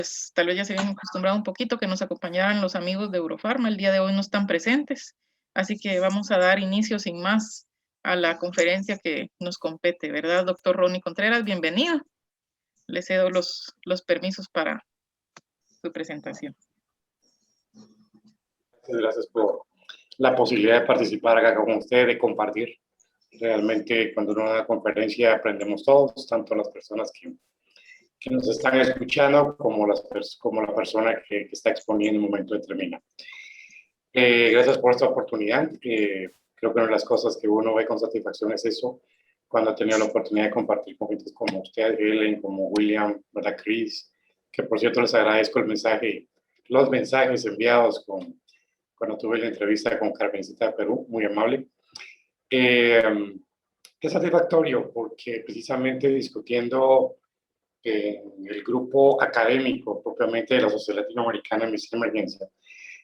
Pues, tal vez ya se habían acostumbrado un poquito que nos acompañaran los amigos de Eurofarma. El día de hoy no están presentes, así que vamos a dar inicio sin más a la conferencia que nos compete, ¿verdad, doctor Ronnie Contreras? Bienvenido. Le cedo los permisos para su presentación. Gracias por la posibilidad de participar acá con usted, de compartir. Realmente cuando uno da una conferencia aprendemos todos, tanto las personas que nos están escuchando como la persona que está exponiendo en un momento determinado. Gracias por esta oportunidad. Creo que una de las cosas que uno ve con satisfacción es eso, cuando ha tenido la oportunidad de compartir con gente como usted, Helen, como William, ¿verdad? Chris, que por cierto les agradezco los mensajes enviados cuando tuve la entrevista con Carmencita de Perú, muy amable. Es satisfactorio porque precisamente discutiendo en el grupo académico propiamente de la Sociedad Latinoamericana de Medicina de Emergencia,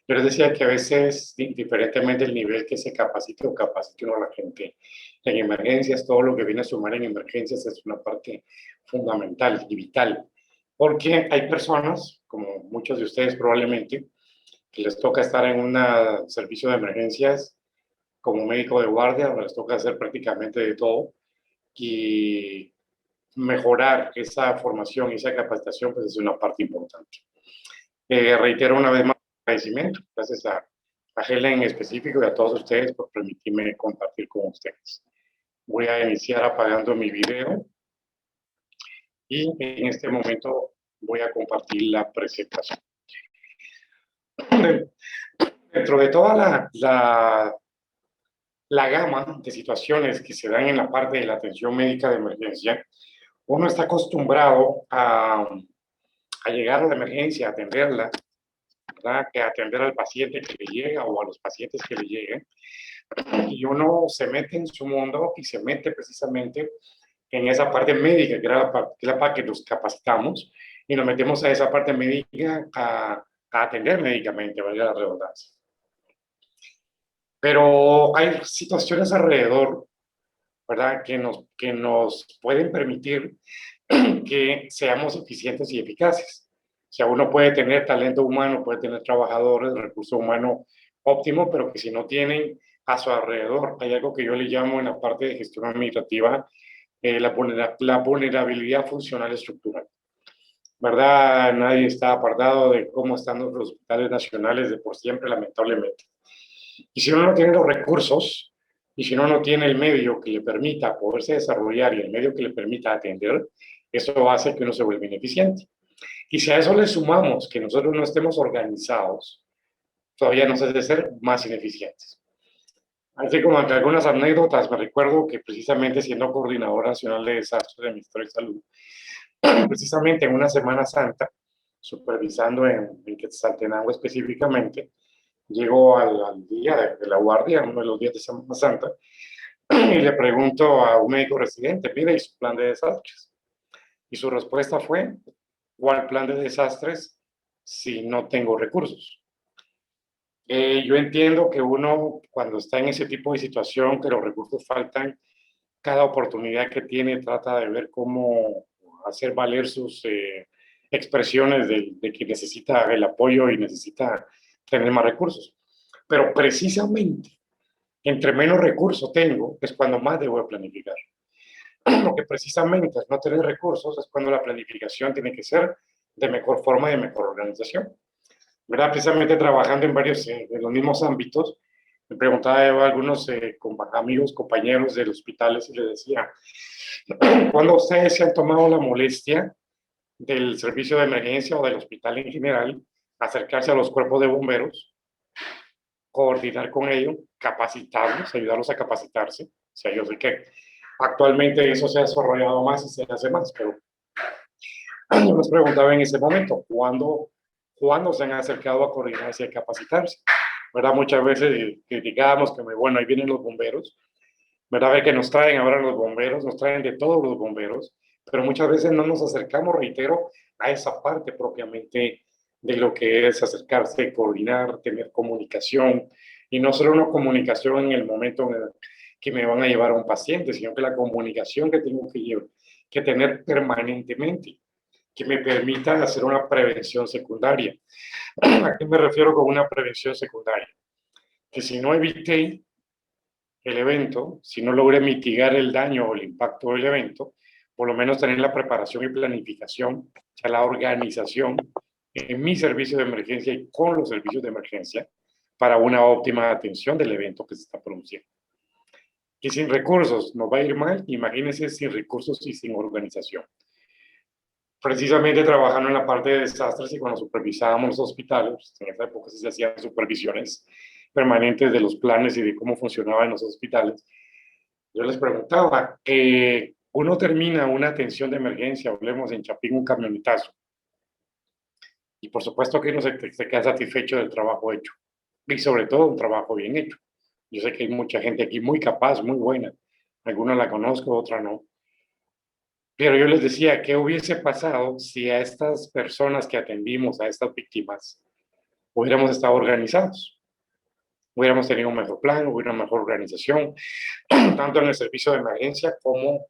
yo les decía que a veces, indiferentemente del nivel que se capacite o capacite uno a la gente en emergencias, todo lo que viene a sumar en emergencias es una parte fundamental y vital, porque hay personas, como muchos de ustedes probablemente, que les toca estar en un servicio de emergencias como médico de guardia, les toca hacer prácticamente de todo, y mejorar esa formación y esa capacitación pues es una parte importante. Reitero una vez más el agradecimiento, gracias a Helen en específico y a todos ustedes por permitirme compartir con ustedes. Voy a iniciar apagando mi video y en este momento voy a compartir la presentación. Dentro de toda la gama de situaciones que se dan en la parte de la atención médica de emergencia, uno está acostumbrado a llegar a la emergencia, a atenderla, ¿verdad? Que atender al paciente que le llega o a los pacientes que le lleguen. Y uno se mete en su mundo y se mete precisamente en esa parte médica, que es la parte que nos capacitamos, y nos metemos a esa parte médica a atender médicamente, valga la redundancia. Pero hay situaciones alrededor, ¿verdad? Que nos pueden permitir que seamos eficientes y eficaces. O sea, uno puede tener talento humano, puede tener trabajadores, recurso humano óptimo, pero que si no tienen a su alrededor, hay algo que yo le llamo en la parte de gestión administrativa, la vulnerabilidad funcional estructural. ¿Verdad? Nadie está apartado de cómo están los hospitales nacionales de por siempre, lamentablemente. Y si uno no tiene los recursos, y si uno no tiene el medio que le permita poderse desarrollar y el medio que le permita atender, eso hace que uno se vuelva ineficiente. Y si a eso le sumamos que nosotros no estemos organizados, todavía nos hace ser más ineficientes. Así como entre algunas anécdotas, me recuerdo que precisamente siendo coordinador nacional de desastres de Ministerio de Salud, precisamente en una Semana Santa, supervisando en Quetzaltenango específicamente, llego al día de la guardia, uno de los días de Semana Santa, y le pregunto a un médico residente, mire, ¿y su plan de desastres? Y su respuesta fue, ¿cuál plan de desastres si no tengo recursos? Yo entiendo que uno, cuando está en ese tipo de situación, que los recursos faltan, cada oportunidad que tiene trata de ver cómo hacer valer sus expresiones de que necesita el apoyo y necesita tener más recursos. Pero precisamente, entre menos recursos tengo, es cuando más debo planificar. Porque precisamente al no tener recursos es cuando la planificación tiene que ser de mejor forma y de mejor organización. ¿Verdad? Precisamente trabajando en varios, en los mismos ámbitos, me preguntaba a algunos amigos, compañeros de los hospitales y les decía, ¿cuándo ustedes se han tomado la molestia del servicio de emergencia o del hospital en general, acercarse a los cuerpos de bomberos, coordinar con ellos, capacitarlos, ayudarlos a capacitarse? O sea, yo sé que actualmente eso se ha desarrollado más y se hace más, pero yo les preguntaba en ese momento, ¿cuándo se han acercado a coordinarse y a capacitarse? ¿Verdad? Muchas veces criticábamos que, bueno, ahí vienen los bomberos, ¿verdad? A ver que nos traen ahora los bomberos, nos traen de todos los bomberos, pero muchas veces no nos acercamos, reitero, a esa parte propiamente de lo que es acercarse, coordinar, tener comunicación, y no solo una comunicación en el momento en el que me van a llevar a un paciente, sino que la comunicación que tengo que tener permanentemente. que me permita hacer una prevención secundaria. ¿A qué me refiero con una prevención secundaria? Que si no evité el evento, si no logré mitigar el daño o el impacto del evento, por lo menos tener la preparación y planificación, o sea, la organización en mi servicio de emergencia y con los servicios de emergencia para una óptima atención del evento que se está produciendo. Y sin recursos nos va a ir mal, imagínense sin recursos y sin organización. Precisamente trabajando en la parte de desastres y cuando supervisábamos los hospitales, en esa época se hacían supervisiones permanentes de los planes y de cómo funcionaban los hospitales, yo les preguntaba, uno termina una atención de emergencia, hablemos en Chapín, un camionetazo, y por supuesto que uno se queda satisfecho del trabajo hecho, y sobre todo un trabajo bien hecho. Yo sé que hay mucha gente aquí muy capaz, muy buena, alguna la conozco, otra no, pero yo les decía, ¿qué hubiese pasado si a estas personas que atendimos, a estas víctimas, hubiéramos estado organizados? Hubiéramos tenido un mejor plan, hubiera una mejor organización, tanto en el servicio de emergencia como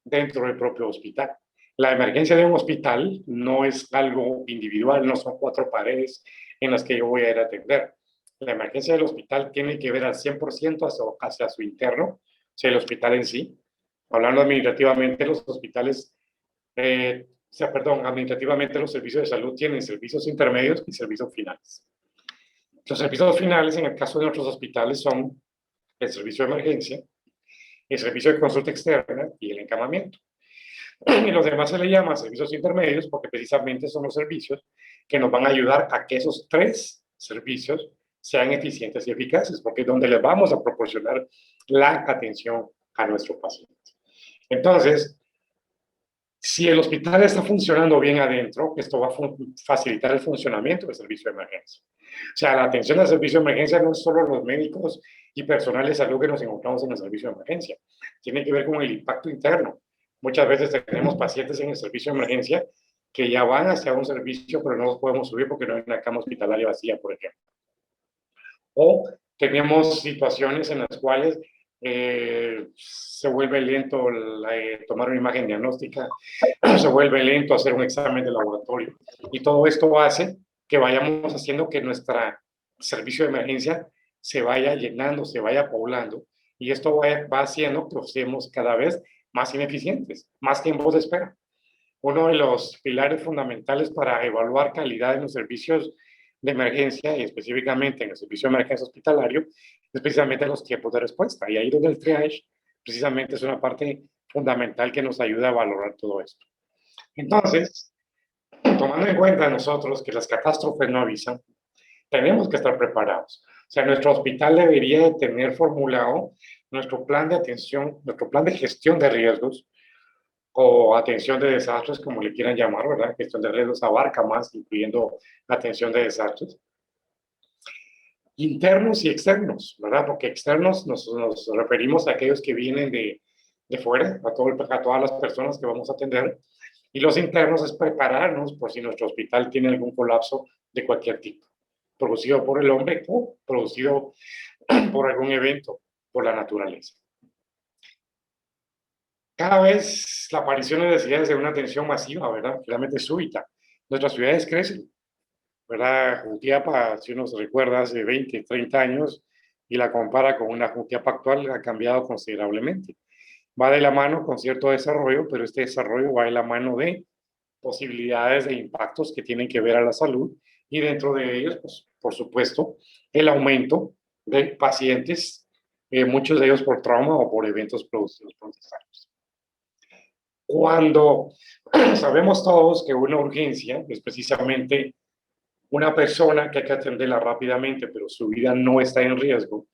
dentro del propio hospital. La emergencia de un hospital no es algo individual, no son 4 paredes en las que yo voy a ir a atender. La emergencia del hospital tiene que ver al 100% hacia su interno, o sea, el hospital en sí. Hablando administrativamente, los hospitales, administrativamente los servicios de salud tienen servicios intermedios y servicios finales. Los servicios finales, en el caso de nuestros hospitales, son el servicio de emergencia, el servicio de consulta externa y el encamamiento. Y los demás se le llama servicios intermedios porque precisamente son los servicios que nos van a ayudar a que esos 3 servicios sean eficientes y eficaces, porque es donde les vamos a proporcionar la atención a nuestro paciente. Entonces, si el hospital está funcionando bien adentro, esto va a facilitar el funcionamiento del servicio de emergencia. O sea, la atención al servicio de emergencia no es solo los médicos y personal de salud que nos encontramos en el servicio de emergencia, tiene que ver con el impacto interno. Muchas veces tenemos pacientes en el servicio de emergencia que ya van hacia un servicio, pero no los podemos subir porque no hay una cama hospitalaria vacía, por ejemplo. O tenemos situaciones en las cuales se vuelve lento tomar una imagen diagnóstica, se vuelve lento hacer un examen de laboratorio. Y todo esto hace que vayamos haciendo que nuestro servicio de emergencia se vaya llenando, se vaya poblando. Y esto va haciendo que seamos cada vez más ineficientes, más tiempos de espera. Uno de los pilares fundamentales para evaluar calidad en los servicios de emergencia y específicamente en el servicio de emergencia hospitalario es precisamente los tiempos de respuesta. Y ahí donde el triage precisamente es una parte fundamental que nos ayuda a valorar todo esto. Entonces, tomando en cuenta nosotros que las catástrofes no avisan, tenemos que estar preparados. O sea, nuestro hospital debería de tener formulado nuestro plan de atención, nuestro plan de gestión de riesgos o atención de desastres, como le quieran llamar, ¿verdad? Gestión de riesgos abarca más, incluyendo atención de desastres. Internos y externos, ¿verdad? Porque externos nos referimos a aquellos que vienen de fuera, a todas las personas que vamos a atender. Y los internos es prepararnos por si nuestro hospital tiene algún colapso de cualquier tipo, producido por el hombre o producido por algún evento, por la naturaleza. Cada vez la aparición de necesidades de una atención masiva, ¿verdad? Realmente súbita. Nuestras ciudades crecen, ¿verdad? Jutiapa, si uno se recuerda, hace 20, 30 años y la compara con una Jutiapa actual, ha cambiado considerablemente. Va de la mano con cierto desarrollo, pero este desarrollo va de la mano de posibilidades de impactos que tienen que ver a la salud y dentro de ellos, pues, por supuesto, el aumento de pacientes, muchos de ellos por trauma o por eventos producidos por desastres. Cuando sabemos todos que una urgencia es precisamente una persona que hay que atenderla rápidamente, pero su vida no está en riesgo,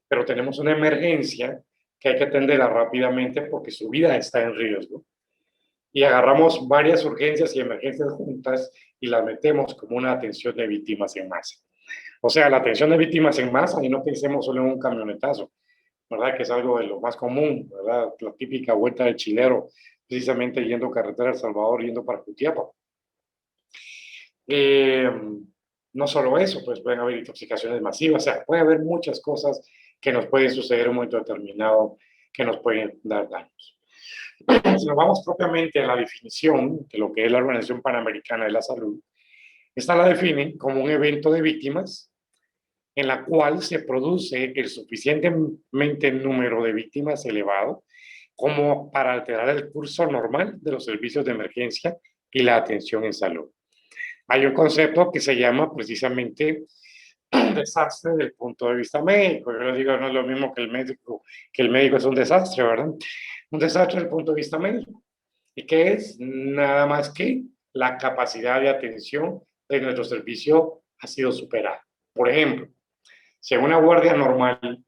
pero tenemos una emergencia que hay que atenderla rápidamente porque su vida está en riesgo. Y agarramos varias urgencias y emergencias juntas y las metemos como una atención de víctimas en masa. O sea, la atención de víctimas en masa, y no pensemos solo en un camionetazo, ¿verdad? Que es algo de lo más común, ¿verdad? La típica vuelta del chilero, precisamente yendo carretera a El Salvador, yendo para Jutiapa. No solo eso, pues pueden haber intoxicaciones masivas, o sea, puede haber muchas cosas que nos pueden suceder en un momento determinado que nos pueden dar daños. Si nos vamos propiamente a la definición de lo que es la Organización Panamericana de la Salud, esta la define como un evento de víctimas en la cual se produce el suficientemente número de víctimas elevado como para alterar el curso normal de los servicios de emergencia y la atención en salud. Hay un concepto que se llama precisamente desastre desde el punto de vista médico. Yo les digo, no es lo mismo que el médico es un desastre, ¿verdad? Un desastre desde el punto de vista médico. ¿Y qué es? Nada más que la capacidad de atención de nuestro servicio ha sido superada. Por ejemplo, si en una guardia normal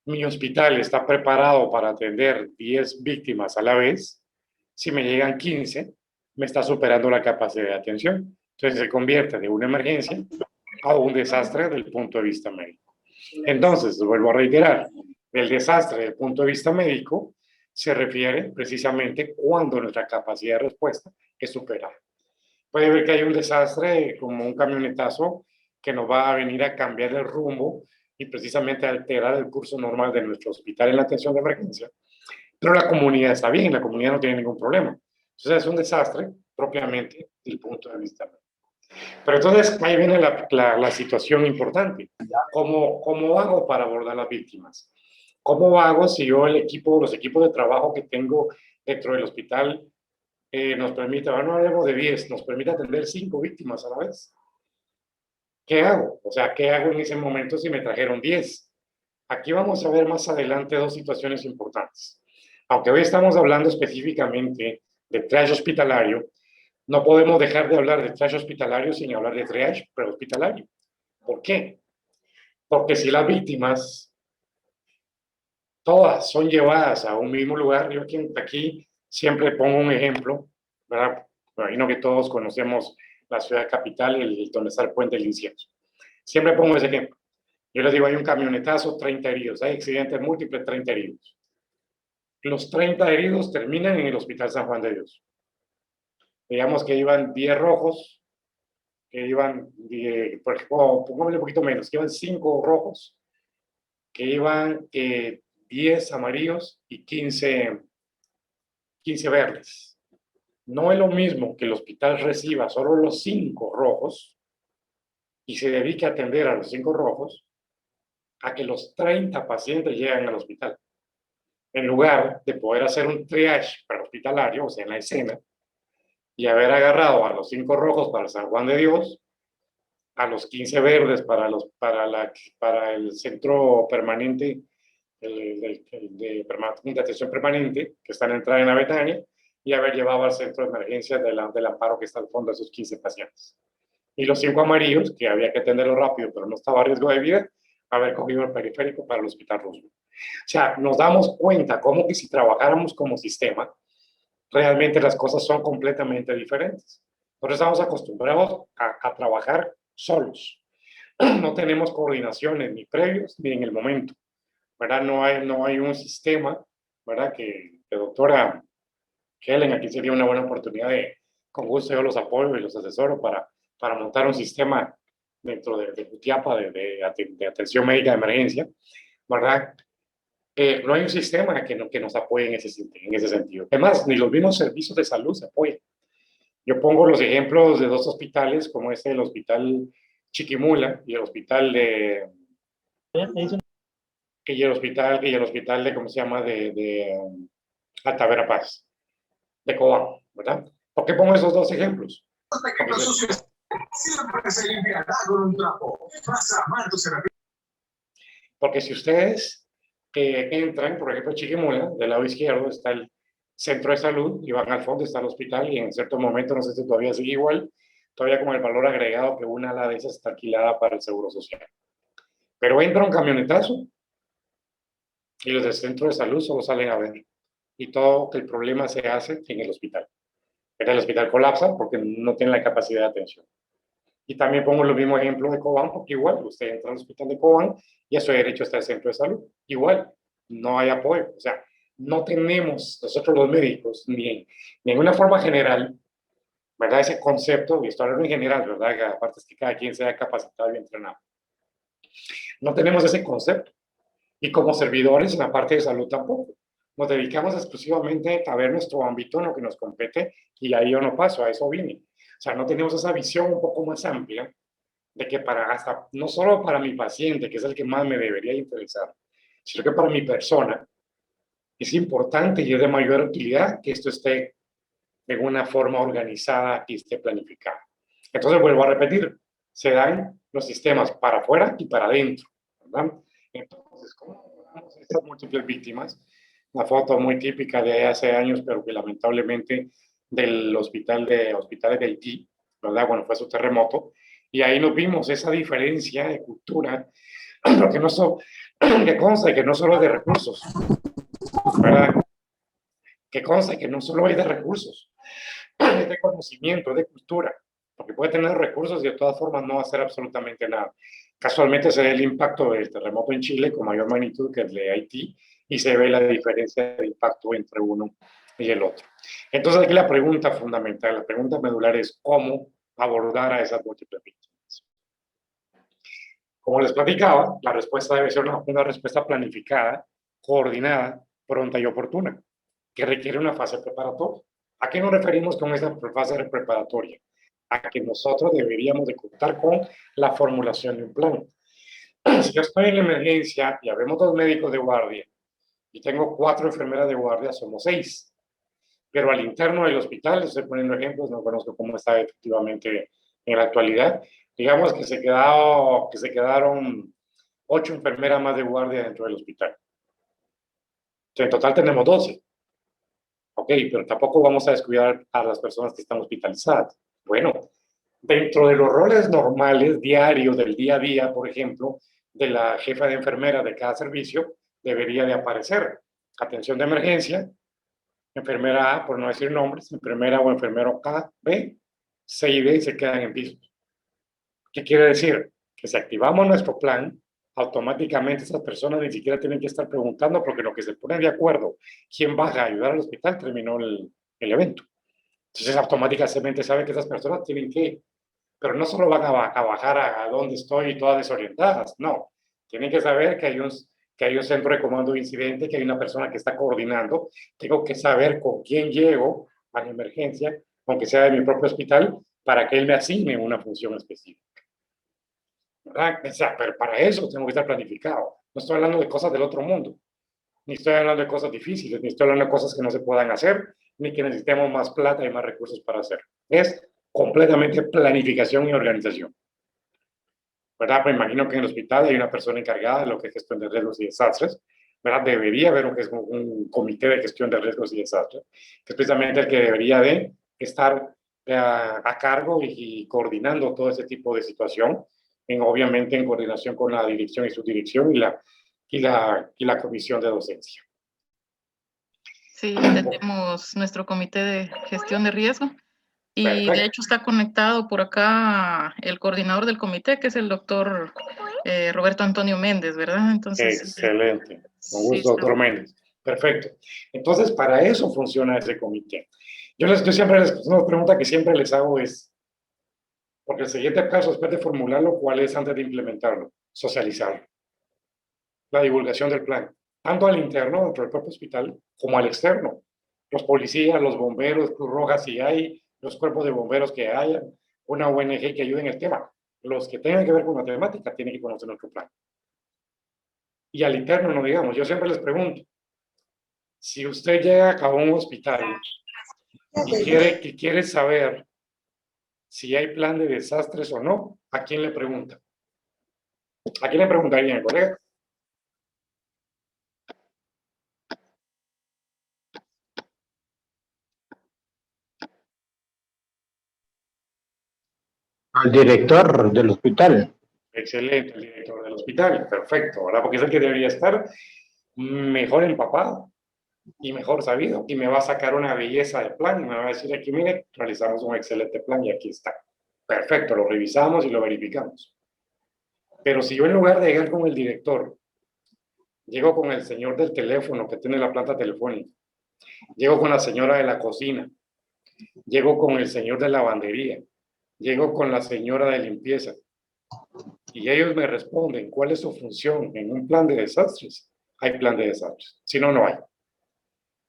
mi hospital está preparado para atender 10 víctimas a la vez, si me llegan 15, me está superando la capacidad de atención. Entonces se convierte de una emergencia a un desastre desde el punto de vista médico. Entonces, vuelvo a reiterar, el desastre desde el punto de vista médico se refiere precisamente cuando nuestra capacidad de respuesta es superada. Puede ver que hay un desastre como un camionetazo que nos va a venir a cambiar el rumbo y precisamente alterar el curso normal de nuestro hospital en la atención de emergencia. Pero la comunidad está bien, la comunidad no tiene ningún problema. Entonces es un desastre propiamente desde el punto de vista médico. Pero entonces ahí viene la situación importante. ¿Cómo hago para abordar las víctimas? ¿Cómo hago si yo los equipos de trabajo que tengo dentro del hospital nos permite, no hablemos de 10, nos permite atender 5 víctimas a la vez? ¿Qué hago? O sea, ¿qué hago en ese momento si me trajeron 10? Aquí vamos a ver más adelante dos situaciones importantes. Aunque hoy estamos hablando específicamente de triage hospitalario, no podemos dejar de hablar de triage hospitalario sin hablar de triage prehospitalario. ¿Por qué? Porque si las víctimas todas son llevadas a un mismo lugar, yo aquí siempre pongo un ejemplo, ¿verdad? Me imagino que todos conocemos la ciudad capital, donde está el puente del Incienso. Siempre pongo ese ejemplo. Yo les digo, hay un camionetazo, 30 heridos, hay accidentes múltiples, 30 heridos. Los 30 heridos terminan en el Hospital San Juan de Dios. Digamos que iban 10 rojos, que iban, por ejemplo, pongámosle un poquito menos, que iban 5 rojos, que iban 10 amarillos y 15 verdes. No es lo mismo que el hospital reciba solo los 5 rojos y se dedique a atender a los 5 rojos, a que los 30 pacientes lleguen al hospital. En lugar de poder hacer un triage para hospitalario, o sea, en la escena, y haber agarrado a los 5 rojos para San Juan de Dios, a los 15 verdes para el centro permanente, de atención permanente, que está en la entrada en la Betania, y haber llevado al centro de emergencias del Amparo, que está al fondo de esos 15 pacientes. Y los 5 amarillos, que había que atenderlo rápido, pero no estaba a riesgo de vida, haber cogido el periférico para el Hospital Roosevelt. O sea, nos damos cuenta como que si trabajáramos como sistema, realmente las cosas son completamente diferentes. Nosotros estamos acostumbrados a trabajar solos. No tenemos coordinaciones ni previos ni en el momento, ¿verdad? No hay un sistema, ¿verdad? Que doctora Helen, aquí sería una buena oportunidad con gusto yo los apoyo y los asesoro para montar un sistema dentro de Jutiapa de atención médica de emergencia, ¿verdad? No hay un sistema que nos apoye en ese sentido. Además, ni los mismos servicios de salud se apoyan. Yo pongo los ejemplos de 2 hospitales, como el Hospital Chiquimula y el Hospital de... Y el hospital de, ¿cómo se llama? De Alta Verapaz, de Cobán, ¿verdad? ¿Por qué pongo esos 2 ejemplos? Porque si ustedes entran, por ejemplo, Chiquimula, del lado izquierdo está el centro de salud y van al fondo está el hospital y en cierto momento, no sé si todavía sigue igual, todavía con el valor agregado que una ala de esas está alquilada para el Seguro Social. Pero entra un camionetazo y los del centro de salud solo salen a ver. Y todo el problema se hace en el hospital. En el hospital colapsa porque no tiene la capacidad de atención. Y también pongo los mismos ejemplos de Cobán, porque igual usted entra al hospital de Cobán y a su derecho está el centro de salud. Igual, no hay apoyo. O sea, no tenemos nosotros los médicos, ni en una forma general, ¿verdad? Ese concepto, y esto en general, ¿verdad? Que aparte es que cada quien sea capacitado y entrenado. No tenemos ese concepto. Y como servidores en la parte de salud tampoco. nos dedicamos exclusivamente a ver nuestro ámbito en lo que nos compete y ahí yo no paso, a eso vine. O sea, no tenemos esa visión un poco más amplia de que para hasta, no solo para mi paciente, que es el que más me debería interesar, sino que para mi persona es importante y es de mayor utilidad que esto esté en una forma organizada y esté planificada. Entonces, vuelvo a repetir, se dan los sistemas para afuera y para adentro, ¿verdad? Entonces, ¿cómo logramos estas múltiples víctimas? Una foto muy típica de hace años, pero que lamentablemente del hospitales de Haití, ¿verdad? Bueno, fue su terremoto, y ahí nos vimos esa diferencia de cultura, que, no so, que consta que no solo es de recursos, ¿verdad? Que consta que no solo es de recursos, es de conocimiento, es de cultura, porque puede tener recursos y de todas formas no va a hacer absolutamente nada. Casualmente se ve el impacto del terremoto en Chile con mayor magnitud que el de Haití y se ve la diferencia de impacto entre uno y el otro. Entonces aquí la pregunta fundamental, la pregunta medular es cómo abordar a esas múltiples víctimas. Como les platicaba, la respuesta debe ser una respuesta planificada, coordinada, pronta y oportuna, que requiere una fase preparatoria. ¿A qué nos referimos con esa fase preparatoria? A que nosotros deberíamos de contar con la formulación de un plan. Si yo estoy en la emergencia y habemos 2 médicos de guardia y tengo 4 enfermeras de guardia, somos 6. Pero al interno del hospital, estoy poniendo ejemplos, no conozco cómo está efectivamente en la actualidad, digamos que se quedaron 8 enfermeras más de guardia dentro del hospital. Entonces, en total tenemos 12. Ok, pero tampoco vamos a descuidar a las personas que están hospitalizadas. Bueno, dentro de los roles normales, diarios, del día a día, por ejemplo, de la jefa de enfermera de cada servicio, debería de aparecer atención de emergencia, enfermera A, por no decir nombres, enfermera o enfermero A, B, C y D se quedan en piso. ¿Qué quiere decir? Que si activamos nuestro plan, automáticamente esas personas ni siquiera tienen que estar preguntando porque lo que se ponen de acuerdo, quién va a ayudar al hospital, terminó el evento. Entonces automáticamente saben que esas personas tienen que ir. Pero no solo van a bajar a donde estoy todas desorientadas, no. Tienen que saber que hay un centro de comando de incidente, que hay una persona que está coordinando. Tengo que saber con quién llego a la emergencia, aunque sea de mi propio hospital, para que él me asigne una función específica. ¿Verdad? O sea, pero para eso tengo que estar planificado. No estoy hablando de cosas del otro mundo, ni estoy hablando de cosas difíciles, ni estoy hablando de cosas que no se puedan hacer, ni que necesitemos más plata y más recursos para hacer. Es completamente planificación y organización. ¿Verdad? Me imagino que en el hospital hay una persona encargada de lo que es gestión de riesgos y desastres, ¿verdad? Debería haber un comité de gestión de riesgos y desastres, que es precisamente el que debería de estar a cargo y coordinando todo ese tipo de situación, obviamente en coordinación con la dirección y subdirección y la comisión de docencia. Sí, tenemos nuestro comité de gestión de riesgo y de Perfecto. hecho está conectado por acá el coordinador del comité, que es el doctor Roberto Antonio Méndez, ¿verdad? Entonces, Excelente. Con sí, gusto, doctor Méndez. Perfecto. Entonces, para eso funciona ese comité. Yo siempre una pregunta que siempre les hago es, porque el siguiente paso, después de formularlo, ¿cuál es antes de implementarlo? Socializarlo. La divulgación del plan, tanto al interno, dentro del propio hospital, como al externo. Los policías, los bomberos, Cruz Roja, si hay, los cuerpos de bomberos que haya, una ONG que ayude en el tema. Los que tengan que ver con la temática tienen que conocer nuestro plan. Y al interno, no digamos, yo siempre les pregunto, si usted llega a un hospital y quiere saber si hay plan de desastres o no, ¿a quién le pregunta? ¿A quién le preguntaría, colega? Al director del hospital. Excelente, el director del hospital, perfecto, ¿verdad? Porque es el que debería estar mejor empapado y mejor sabido y me va a sacar una belleza de plan y me va a decir aquí, mire, realizamos un excelente plan y aquí está. Perfecto, lo revisamos y lo verificamos. Pero si yo en lugar de llegar con el director, llego con el señor del teléfono que tiene la planta telefónica, llego con la señora de la cocina, llego con el señor de la lavandería, llego con la señora de limpieza y ellos me responden cuál es su función en un plan de desastres. Hay plan de desastres, si no, no hay.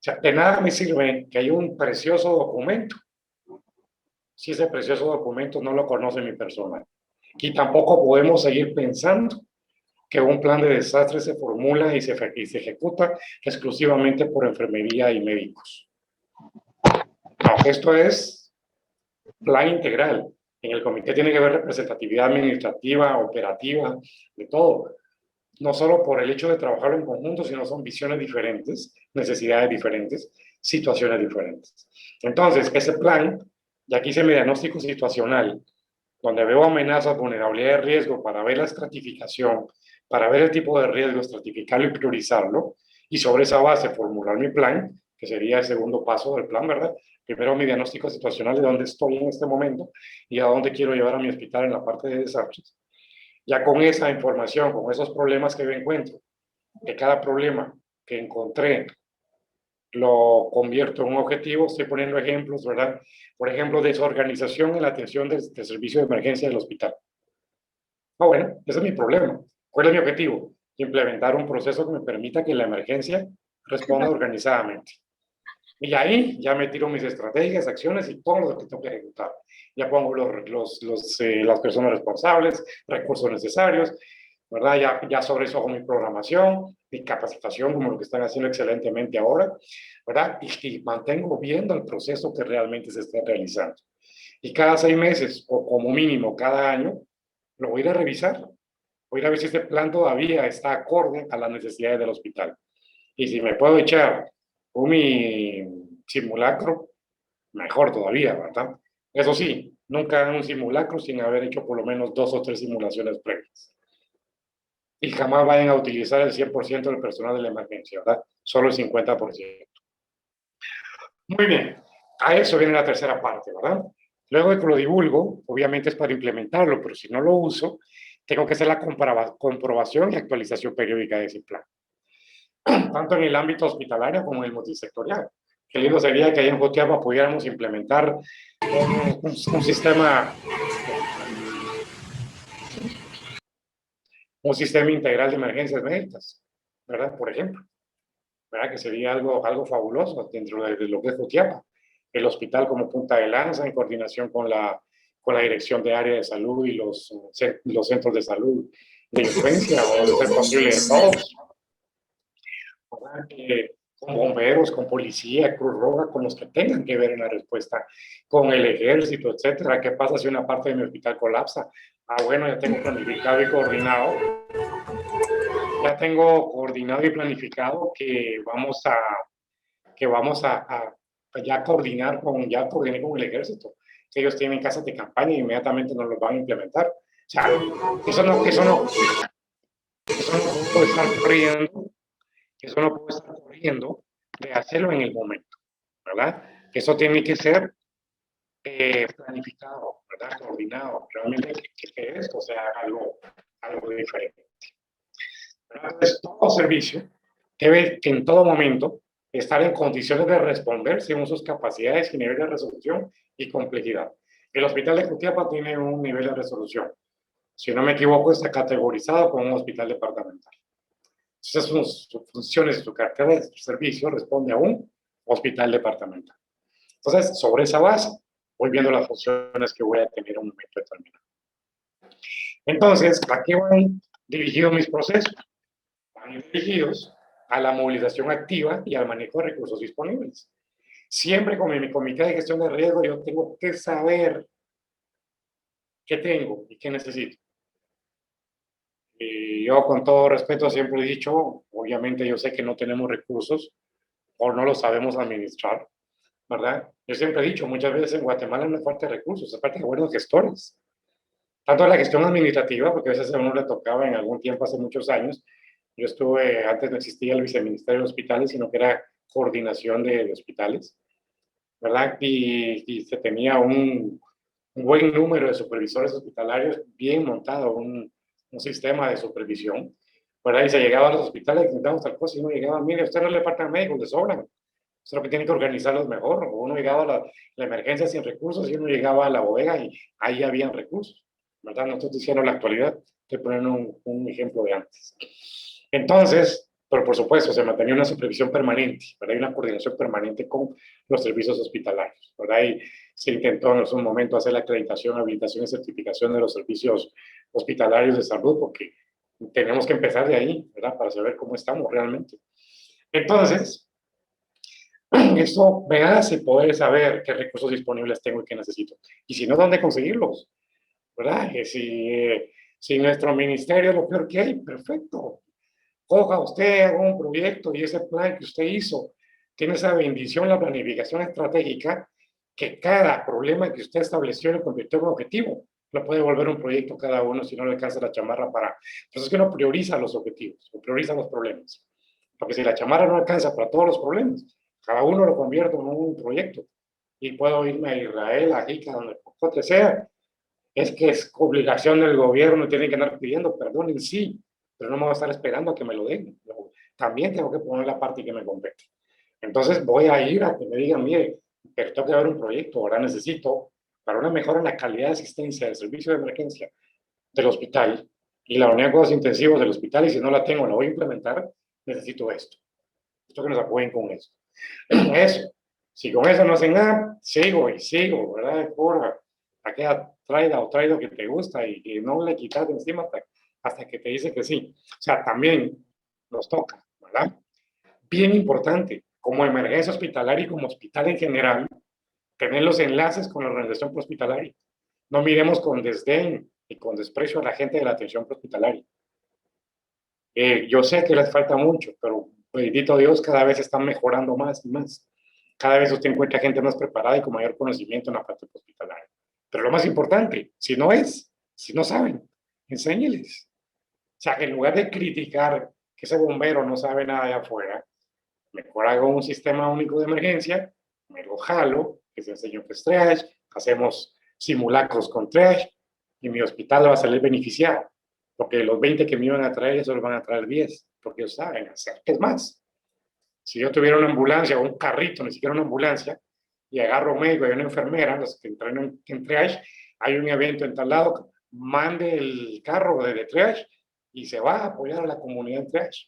sea, de nada me sirve que haya un precioso documento si ese precioso documento no lo conoce mi persona. Y tampoco podemos seguir pensando que un plan de desastre se formula y se ejecuta exclusivamente por enfermería y médicos. No, esto es plan integral. En el comité tiene que haber representatividad administrativa, operativa, de todo. No solo por el hecho de trabajarlo en conjunto, sino son visiones diferentes, necesidades diferentes, situaciones diferentes. Entonces, ese plan, y aquí hice mi diagnóstico situacional, donde veo amenazas, vulnerabilidad de riesgo, para ver la estratificación, para ver el tipo de riesgo, estratificarlo y priorizarlo, y sobre esa base formular mi plan, que sería el segundo paso del plan, ¿verdad? Primero mi diagnóstico situacional de dónde estoy en este momento y a dónde quiero llevar a mi hospital en la parte de desastres. Ya con esa información, con esos problemas que yo encuentro, que cada problema que encontré lo convierto en un objetivo, estoy poniendo ejemplos, ¿verdad? Por ejemplo, desorganización en la atención del servicio de emergencia del hospital. Ah, bueno, ese es mi problema. ¿Cuál es mi objetivo? Implementar un proceso que me permita que la emergencia responda organizadamente. Y ahí ya me tiro mis estrategias, acciones y todo lo que tengo que ejecutar. Ya pongo las personas responsables, recursos necesarios, ¿verdad? Ya sobre eso hago mi programación, mi capacitación, como lo que están haciendo excelentemente ahora, ¿verdad? Y mantengo viendo el proceso que realmente se está realizando. Y cada 6 meses, o como mínimo cada año, lo voy a ir a revisar. Voy a ir a ver si este plan todavía está acorde a las necesidades del hospital. Y si me puedo echar un simulacro, mejor todavía, ¿verdad? Eso sí, nunca hagan un simulacro sin haber hecho por lo menos 2 o 3 simulaciones previas. Y jamás vayan a utilizar el 100% del personal de la emergencia, ¿verdad? Solo el 50%. Muy bien, a eso viene la tercera parte, ¿verdad? Luego de que lo divulgo, obviamente es para implementarlo, pero si no lo uso, tengo que hacer la comprobación y actualización periódica de ese plan, tanto en el ámbito hospitalario como en el multisectorial. Qué lindo sería que ahí en Jutiapa pudiéramos implementar un sistema integral de emergencias médicas, ¿verdad? Por ejemplo, ¿verdad? Que sería algo fabuloso dentro de lo que es Jutiapa. El hospital como punta de lanza en coordinación con la dirección de área de salud y los centros de salud de influencia, o de ser posible de todos, ¿verdad? Con bomberos, con policía, Cruz Roja, con los que tengan que ver en la respuesta, con el ejército, etcétera. ¿Qué pasa si una parte de mi hospital colapsa? Ah, bueno, ya tengo planificado y coordinado. Ya tengo coordinado y planificado que vamos a ya coordiné con el ejército, que ellos tienen casas de campaña y inmediatamente nos los van a implementar. O sea, eso no puede estar corriendo, eso no puede estar corriendo de hacerlo en el momento, ¿verdad? Eso tiene que ser planificado, ¿verdad? Coordinado, realmente que esto sea algo diferente. Entonces, todo servicio debe en todo momento estar en condiciones de responder según sus capacidades y nivel de resolución y complejidad. El Hospital de Jutiapa tiene un nivel de resolución. Si no me equivoco, está categorizado como un hospital departamental. Entonces, sus funciones, su cartera de servicio responde a un hospital departamental. Entonces, sobre esa base, voy viendo las funciones que voy a tener en un momento determinado. Entonces, ¿a qué van dirigidos mis procesos? Van dirigidos a la movilización activa y al manejo de recursos disponibles. Siempre con mi comité de gestión de riesgo yo tengo que saber qué tengo y qué necesito. Y yo con todo respeto siempre he dicho, obviamente yo sé que no tenemos recursos o no los sabemos administrar, ¿verdad? Yo siempre he dicho, muchas veces en Guatemala no es falta de recursos, es falta de buenos gestores. Tanto la gestión administrativa, porque a veces a uno le tocaba en algún tiempo, hace muchos años, yo estuve, antes no existía el viceministerio de hospitales, sino que era coordinación de hospitales, ¿verdad? Y se tenía un buen número de supervisores hospitalarios bien montado, un sistema de supervisión, ¿verdad? Y se llegaba a los hospitales, intentamos tal cosa, y uno llegaba, mire, usted no le faltan médicos, le sobran. Es lo que tiene que organizarlos mejor. O uno llegaba a la emergencia sin recursos y uno llegaba a la bodega y ahí habían recursos, ¿verdad? No estoy diciendo la actualidad, estoy poniendo un ejemplo de antes. Entonces, Pero por supuesto, se mantenía una supervisión permanente, ¿verdad? Hay una coordinación permanente con los servicios hospitalarios, ¿verdad? Y se intentó en algún momento hacer la acreditación, habilitación y certificación de los servicios hospitalarios de salud, porque tenemos que empezar de ahí, ¿verdad? Para saber cómo estamos realmente. Entonces, esto me hace poder saber qué recursos disponibles tengo y qué necesito. Y si no, ¿dónde conseguirlos? ¿Verdad? Si nuestro ministerio es lo peor que hay, perfecto. Coja usted, haga un proyecto y ese plan que usted hizo tiene esa bendición, la planificación estratégica, que cada problema que usted estableció lo convirtió en objetivo. Lo puede volver un proyecto cada uno si no le alcanza la chamarra para... Entonces es que uno prioriza los objetivos, o prioriza los problemas. Porque si la chamarra no alcanza para todos los problemas, cada uno lo convierto en un proyecto. Y puedo irme a Israel, a Ica, donde sea. Es que es obligación del gobierno, tienen que andar pidiendo perdón en sí, pero no me voy a estar esperando a que me lo den. También tengo que poner la parte que me compete. Entonces voy a ir a que me digan, mire, pero tengo que haber un proyecto, ahora necesito, para una mejora en la calidad de asistencia del servicio de emergencia del hospital y la unidad de cuidados intensivos del hospital, y si no la tengo, la voy a implementar, necesito esto. Esto que nos apoyen con eso. Eso. Si con eso no hacen nada, sigo y sigo, ¿verdad? Por aquella traida o traido que te gusta y que no le quitas de encima hasta que te dice que sí. O sea, también nos toca, ¿verdad? Bien importante, como emergencia hospitalaria y como hospital en general, tener los enlaces con la organización hospitalaria. No miremos con desdén y con desprecio a la gente de la atención hospitalaria. Yo sé que les falta mucho, pero bendito Dios, cada vez están mejorando más y más. Cada vez usted encuentra gente más preparada y con mayor conocimiento en la parte hospitalaria. Pero lo más importante, si no saben, enséñeles. O sea, en lugar de criticar que ese bombero no sabe nada de afuera, mejor hago un sistema único de emergencia, me lo jalo, que se enseñó que es triage, hacemos simulacros con triage y mi hospital va a salir beneficiado. Porque los 20 que me iban a traer, eso los van a traer 10, porque ellos saben hacer. Es más, si yo tuviera una ambulancia o un carrito, ni siquiera una ambulancia, y agarro un médico y una enfermera, los que entran en triage, hay un evento en tal lado, mande el carro de triage y se va a apoyar a la comunidad en triage.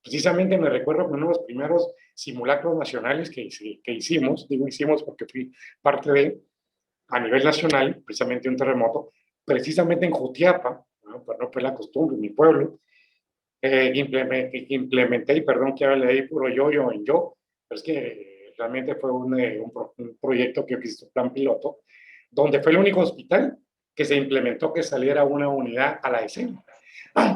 Precisamente me recuerdo que uno de los primeros simulacros nacionales que hicimos, digo hicimos porque fui parte de, a nivel nacional, precisamente un terremoto, precisamente en Jutiapa, ¿no? Pero no fue la costumbre en mi pueblo, implementé, y perdón que le di puro yo en yo, pero es que realmente fue un proyecto que hizo un plan piloto, donde fue el único hospital que se implementó que saliera una unidad a la escena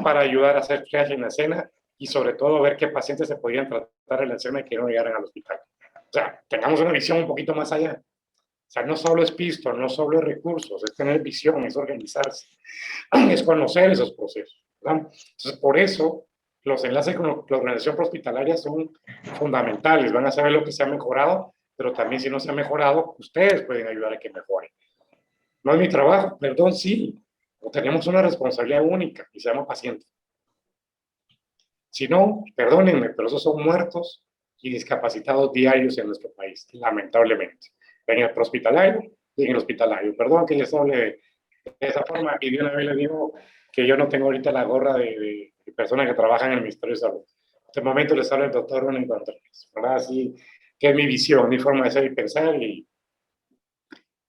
para ayudar a hacer triage en la escena y sobre todo ver qué pacientes se podían tratar en la escena y que no llegaran al hospital. O sea, tengamos una visión un poquito más allá. O sea, no solo es pisto, no solo es recursos, es tener visión, es organizarse, es conocer esos procesos, ¿verdad? Entonces, por eso, los enlaces con la organización hospitalaria son fundamentales. Van a saber lo que se ha mejorado, pero también si no se ha mejorado, ustedes pueden ayudar a que mejore. No es mi trabajo, perdón, sí, o tenemos una responsabilidad única y seamos pacientes. Si no, perdónenme, pero esos son muertos y discapacitados diarios en nuestro país, lamentablemente. En el hospitalario y en el hospitalario. Perdón que les hable de esa forma y de una vez les digo que yo no tengo ahorita la gorra de personas que trabajan en el Ministerio de Salud. En este momento les habla el doctor Ronnie Contreras, ¿verdad? Así que es mi visión, mi forma de ser y pensar y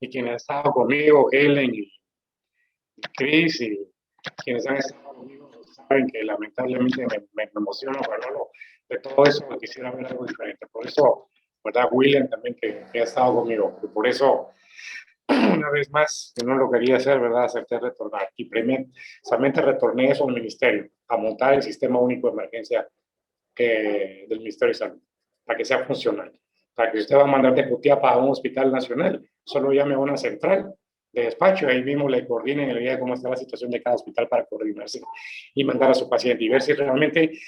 quienes han estado conmigo, Helen y Chris y quienes han estado conmigo saben que lamentablemente me emociono, pero de todo eso quisiera ver algo diferente. Por eso, ¿verdad? William también que ha estado conmigo. Y por eso, una vez más, que no lo quería hacer, ¿verdad? Acepté retornar. Y precisamente retorné eso al ministerio, a montar el sistema único de emergencia del Ministerio de Salud, para que sea funcional. Para que usted va a mandar de Jutiapa a un hospital nacional, solo llame a una central de despacho, ahí mismo le coordinen y le diga cómo está la situación de cada hospital para coordinarse y mandar a su paciente y ver si realmente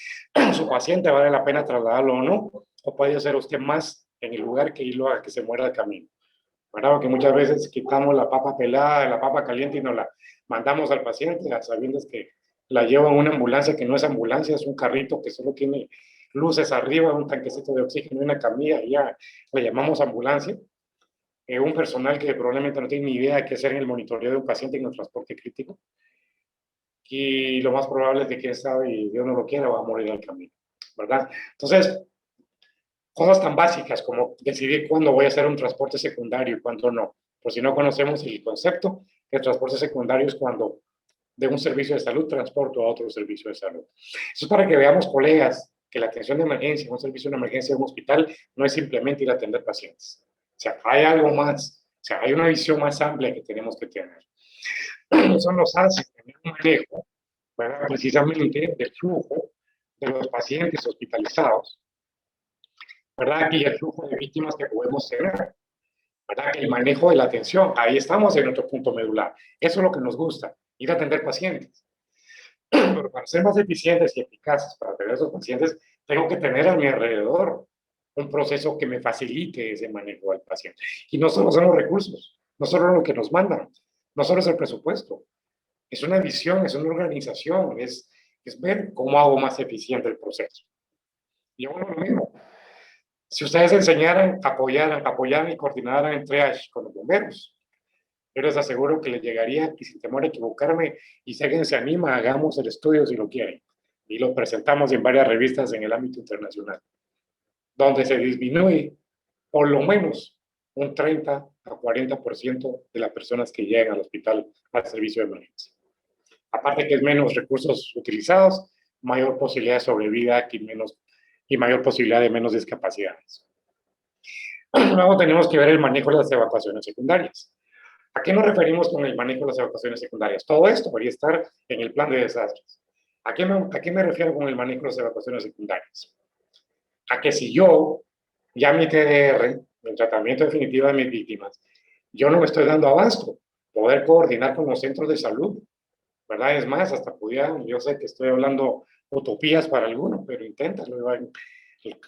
su paciente vale la pena trasladarlo o no, o puede hacer usted más en el lugar que irlo a que se muera de camino. ¿Verdad? Porque muchas veces quitamos la papa pelada, la papa caliente y nos la mandamos al paciente a sabiendas que la lleva en una ambulancia que no es ambulancia, es un carrito que solo tiene luces arriba, un tanquecito de oxígeno y una camilla, y ya le llamamos ambulancia. Un personal que probablemente no tiene ni idea de qué hacer en el monitoreo de un paciente en un transporte crítico. Y lo más probable es que quién sabe, y Dios no lo quiera, va a morir al camino. ¿verdad? Entonces, cosas tan básicas como decidir cuándo voy a hacer un transporte secundario y cuándo no. Por si no conocemos el concepto, el transporte secundario es cuando de un servicio de salud transporto a otro servicio de salud. Eso es para que veamos, colegas, que la atención de emergencia, un servicio de emergencia de un hospital, no es simplemente ir a atender pacientes. O sea, hay algo más, o sea, hay una visión más amplia que tenemos que tener. Eso nos hace tener un manejo, ¿verdad? Precisamente del flujo de los pacientes hospitalizados, ¿verdad? Y el flujo de víctimas que podemos tener, ¿verdad? El manejo de la atención, ahí estamos en otro punto medular. Eso es lo que nos gusta, ir a atender pacientes. Pero para ser más eficientes y eficaces para atender a esos pacientes, tengo que tener a mi alrededor un proceso que me facilite ese manejo del paciente. Y no solo son los recursos, no solo lo que nos mandan, no solo es el presupuesto, es una visión, es una organización, es ver cómo hago más eficiente el proceso. Y bueno, lo mismo, si ustedes enseñaran, apoyaran y coordinaran el triage con los bomberos, yo les aseguro que les llegaría, y sin temor a equivocarme, y si alguien se anima, hagamos el estudio si lo quieren. Y lo presentamos en varias revistas en el ámbito internacional, donde se disminuye por lo menos un 30 a 40% de las personas que llegan al hospital al servicio de emergencia. Aparte que es menos recursos utilizados, mayor posibilidad de sobrevida y mayor posibilidad de menos discapacidades. Luego tenemos que ver el manejo de las evacuaciones secundarias. ¿A qué nos referimos con el manejo de las evacuaciones secundarias? Todo esto debería estar en el plan de desastres. ¿A qué me refiero con el manejo de las evacuaciones secundarias? A que si yo, ya mi TDR, el tratamiento definitivo de mis víctimas, yo no me estoy dando abasto, poder coordinar con los centros de salud, ¿verdad? Es más, hasta pudiera, yo sé que estoy hablando utopías para algunos, pero inténtalo.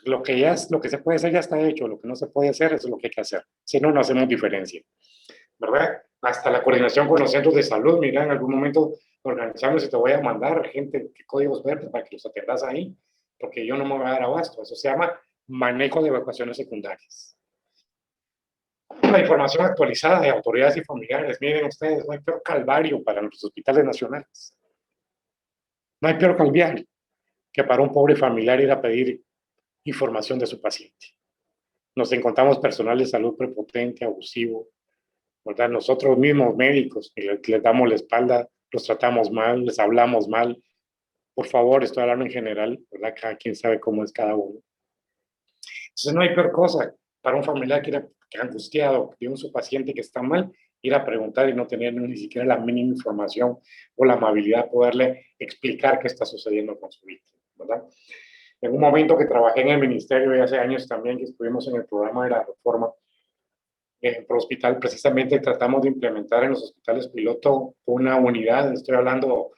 Lo que se puede hacer ya está hecho, lo que no se puede hacer es lo que hay que hacer. Si no, no hacemos diferencia, ¿verdad? Hasta la coordinación con los centros de salud, mira, en algún momento organizamos y te voy a mandar gente, códigos verdes para que los atendas ahí, porque yo no me voy a dar abasto. Eso se llama manejo de evacuaciones secundarias. La información actualizada de autoridades y familiares. Miren ustedes, no hay peor calvario para nuestros hospitales nacionales. No hay peor calvario que para un pobre familiar ir a pedir información de su paciente. Nos encontramos personal de salud prepotente, abusivo, ¿verdad? Nosotros mismos médicos, les damos la espalda, los tratamos mal, les hablamos mal. Por favor, estoy hablando en general, ¿verdad? Cada quien sabe cómo es cada uno. Entonces no hay peor cosa para un familiar que angustiado de su paciente que está mal, ir a preguntar y no tener ni siquiera la mínima información o la amabilidad de poderle explicar qué está sucediendo con su víctima, ¿verdad? En un momento que trabajé en el ministerio y hace años también que estuvimos en el programa de la reforma por hospital, precisamente tratamos de implementar en los hospitales piloto una unidad, no estoy hablando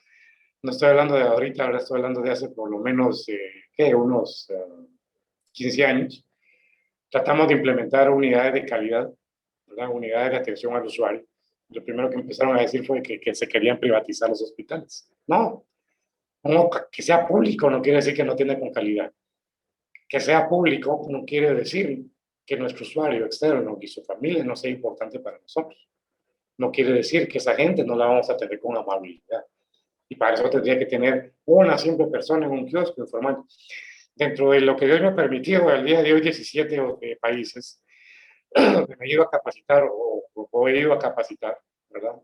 de ahorita, ahora estoy hablando de hace por lo menos, unos 15 años. Tratamos de implementar unidades de calidad, ¿verdad? Unidades de atención al usuario. Lo primero que empezaron a decir fue que se querían privatizar los hospitales. No, que sea público no quiere decir que no atienda con calidad. Que sea público no quiere decir que nuestro usuario externo y su familia no sea importante para nosotros. No quiere decir que esa gente no la vamos a atender con amabilidad. Y para eso tendría que tener una simple persona en un kiosco informando. Dentro de lo que Dios me ha permitido, al día de hoy 17 países, donde me he ido a capacitar o he ido a capacitar, ¿verdad?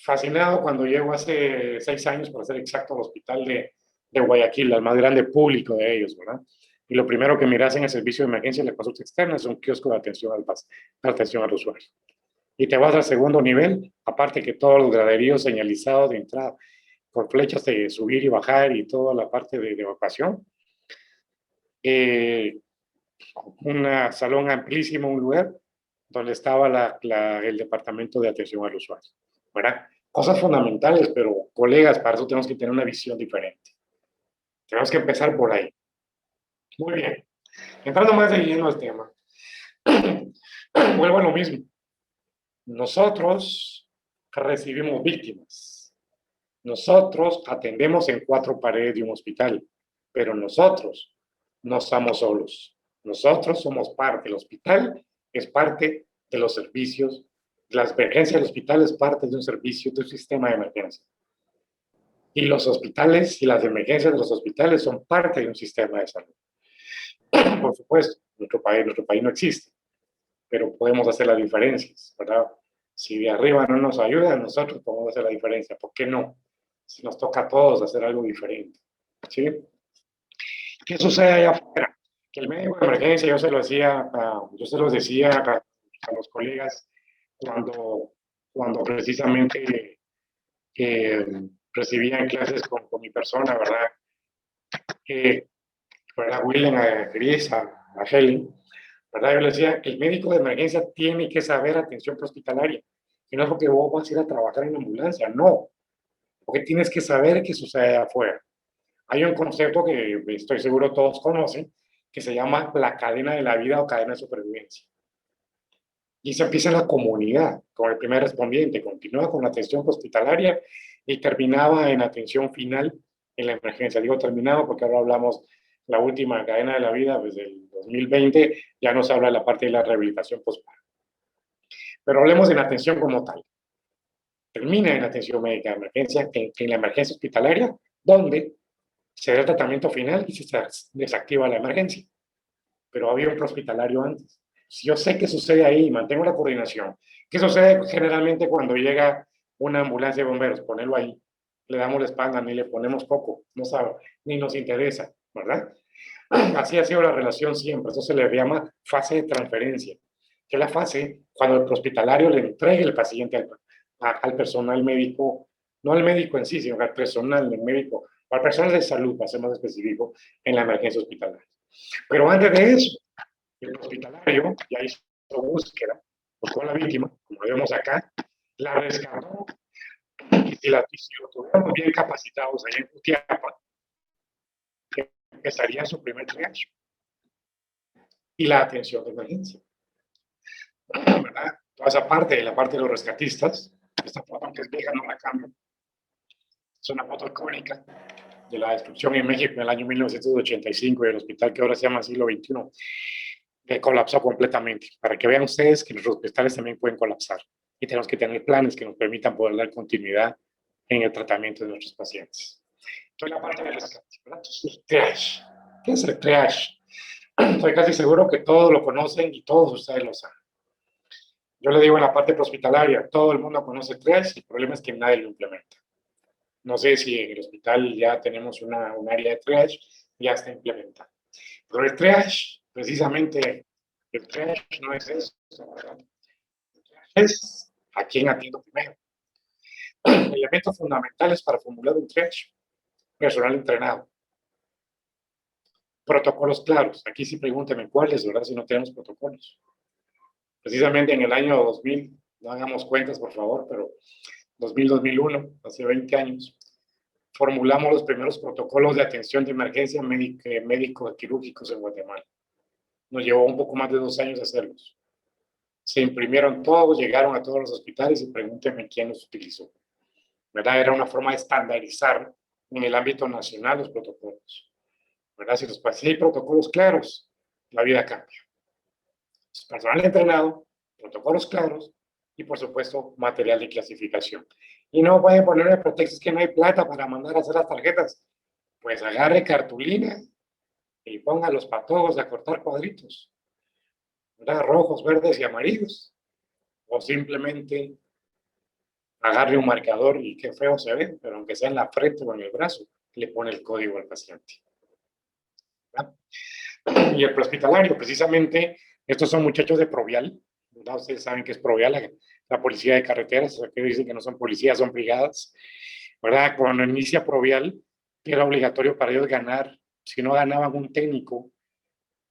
Fascinado cuando llego hace 6 años, para ser exacto, al hospital de Guayaquil, al más grande público de ellos, ¿verdad? Y lo primero que miras en el servicio de emergencia de la consulta externa es un kiosco de atención al usuario. Y te vas al segundo nivel, aparte que todos los graderíos señalizados de entrada, con flechas de subir y bajar y toda la parte de evacuación. Un salón amplísimo, un lugar donde estaba el departamento de atención al usuario, ¿verdad? Cosas fundamentales, pero colegas, para eso tenemos que tener una visión diferente. Tenemos que empezar por ahí. Muy bien. Entrando más de lleno al tema. Vuelvo a lo mismo. Nosotros recibimos víctimas. Nosotros atendemos en 4 paredes de un hospital, pero nosotros no estamos solos. Nosotros somos parte. El hospital es parte de los servicios. La emergencia del hospital es parte de un servicio, de un sistema de emergencia. Y los hospitales y las emergencias de los hospitales son parte de un sistema de salud. Por supuesto, nuestro país no existe, pero podemos hacer las diferencias, ¿verdad? Si de arriba no nos ayudan, nosotros podemos hacer la diferencia. ¿Por qué no? Si nos toca a todos hacer algo diferente, ¿sí? ¿Qué sucede allá afuera? Que el médico de emergencia, yo se lo decía a los colegas cuando precisamente recibían clases con mi persona, ¿verdad? ¿Verdad? William, a Chris, a Helen, ¿verdad? Yo les decía que el médico de emergencia tiene que saber atención prehospitalaria. Y no es porque vos vas a ir a trabajar en la ambulancia, no. Porque tienes que saber qué sucede afuera. Hay un concepto que estoy seguro todos conocen, que se llama la cadena de la vida o cadena de supervivencia. Y se empieza en la comunidad, con el primer respondiente, continúa con la atención hospitalaria y terminaba en atención final en la emergencia. Digo terminado porque ahora hablamos la última cadena de la vida, desde el 2020, ya nos habla de la parte de la rehabilitación postparto. Pero hablemos de la atención como tal. Termina en atención médica de emergencia, en la emergencia hospitalaria, donde se da el tratamiento final y se desactiva la emergencia. Pero había un prehospitalario antes. Si yo sé qué sucede ahí y mantengo la coordinación, ¿qué sucede generalmente cuando llega una ambulancia de bomberos? Ponerlo ahí, le damos la espalda, ni le ponemos poco, no sabe, ni nos interesa, ¿verdad? Así ha sido la relación siempre, eso se le llama fase de transferencia, que es la fase cuando el prehospitalario le entrega el paciente al personal médico, no al médico en sí, sino al personal del médico, al personal de salud, para ser más específico, en la emergencia hospitalaria. Pero antes de eso, el hospitalario ya hizo búsqueda, buscó a la víctima, como vemos acá, la rescató, y si lo tuviéramos bien capacitados ahí en Jutiapa, empezaría su primer triage y la atención de emergencia. ¿Verdad? Toda esa parte, la parte de los rescatistas, esta foto, aunque es vieja, no la cambio. Es una foto icónica de la destrucción en México en el año 1985 del hospital que ahora se llama Siglo XXI, que colapsó completamente. Para que vean ustedes que los hospitales también pueden colapsar y tenemos que tener planes que nos permitan poder dar continuidad en el tratamiento de nuestros pacientes. Entonces, la parte del rescate, ¿verdad? Entonces, triage. ¿Qué es el triage? Estoy casi seguro que todos lo conocen y todos ustedes lo saben. Yo le digo en la parte hospitalaria, todo el mundo conoce triage, el problema es que nadie lo implementa. No sé si en el hospital ya tenemos un área de triage, ya está implementada. Pero el triage, precisamente, el triage no es eso, ¿verdad? El triage es a quién atiendo primero. Elementos fundamentales para formular un triage: personal entrenado, protocolos claros. Aquí sí pregúnteme cuáles, ¿verdad? Si no tenemos protocolos. Precisamente en el año 2000, no hagamos cuentas, por favor, pero 2000-2001, hace 20 años, formulamos los primeros protocolos de atención de emergencia médicos quirúrgicos en Guatemala. Nos llevó un poco más de 2 años hacerlos. Se imprimieron todos, llegaron a todos los hospitales y pregúntenme quién los utilizó. ¿Verdad? Era una forma de estandarizar en el ámbito nacional los protocolos. ¿Verdad? Si hay protocolos claros, la vida cambia. Personal entrenado, protocolos claros y, por supuesto, material de clasificación. Y no pueden ponerme pretextos que no hay plata para mandar a hacer las tarjetas. Pues agarre cartulina y ponga los patojos a cortar cuadritos, ¿verdad? Rojos, verdes y amarillos. O simplemente agarre un marcador y qué feo se ve, pero aunque sea en la frente o en el brazo, le pone el código al paciente. ¿Verdad? Y el prehospitalario, precisamente, estos son muchachos de Provial, ¿verdad? Ustedes saben que es Provial, la policía de carreteras, que dicen que no son policías, son brigadas, ¿verdad? Cuando inicia Provial, era obligatorio para ellos ganar, si no ganaban un técnico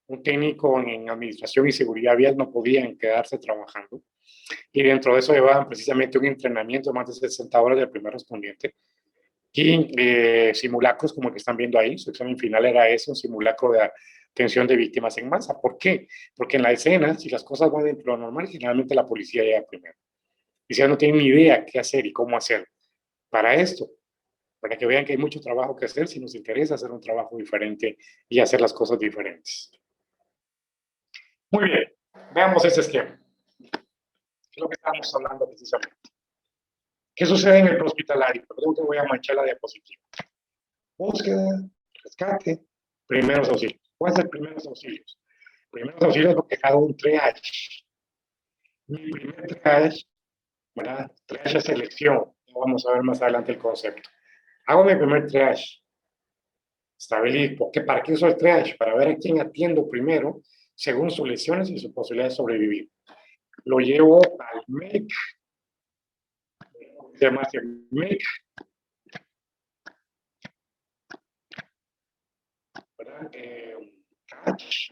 en administración y seguridad vial, no podían quedarse trabajando. Y dentro de eso llevaban precisamente un entrenamiento de más de 60 horas del primer respondiente y simulacros como el que están viendo ahí. Su examen final era ese, un simulacro de atención de víctimas en masa. ¿Por qué? Porque en la escena, si las cosas van dentro de lo normal, generalmente la policía llega primero. Y si ya no tienen ni idea qué hacer y cómo hacer para esto, para que vean que hay mucho trabajo que hacer, si nos interesa hacer un trabajo diferente y hacer las cosas diferentes. Muy bien, veamos ese esquema. Es lo que estábamos hablando precisamente. ¿Qué sucede en el prehospitalario? Perdón que voy a manchar la diapositiva. Búsqueda, rescate, primeros auxilios. ¿Cuáles son primeros auxilios? Primeros auxilios porque hago un triage. Mi primer triage, ¿verdad? Triage es selección. Vamos a ver más adelante el concepto. Hago mi primer triage. Estabilizo. ¿Para qué uso el triage? Para ver a quién atiendo primero, según sus lesiones y su posibilidad de sobrevivir. Lo llevo al MEC. Se llama MEC. ¿Verdad? Catch.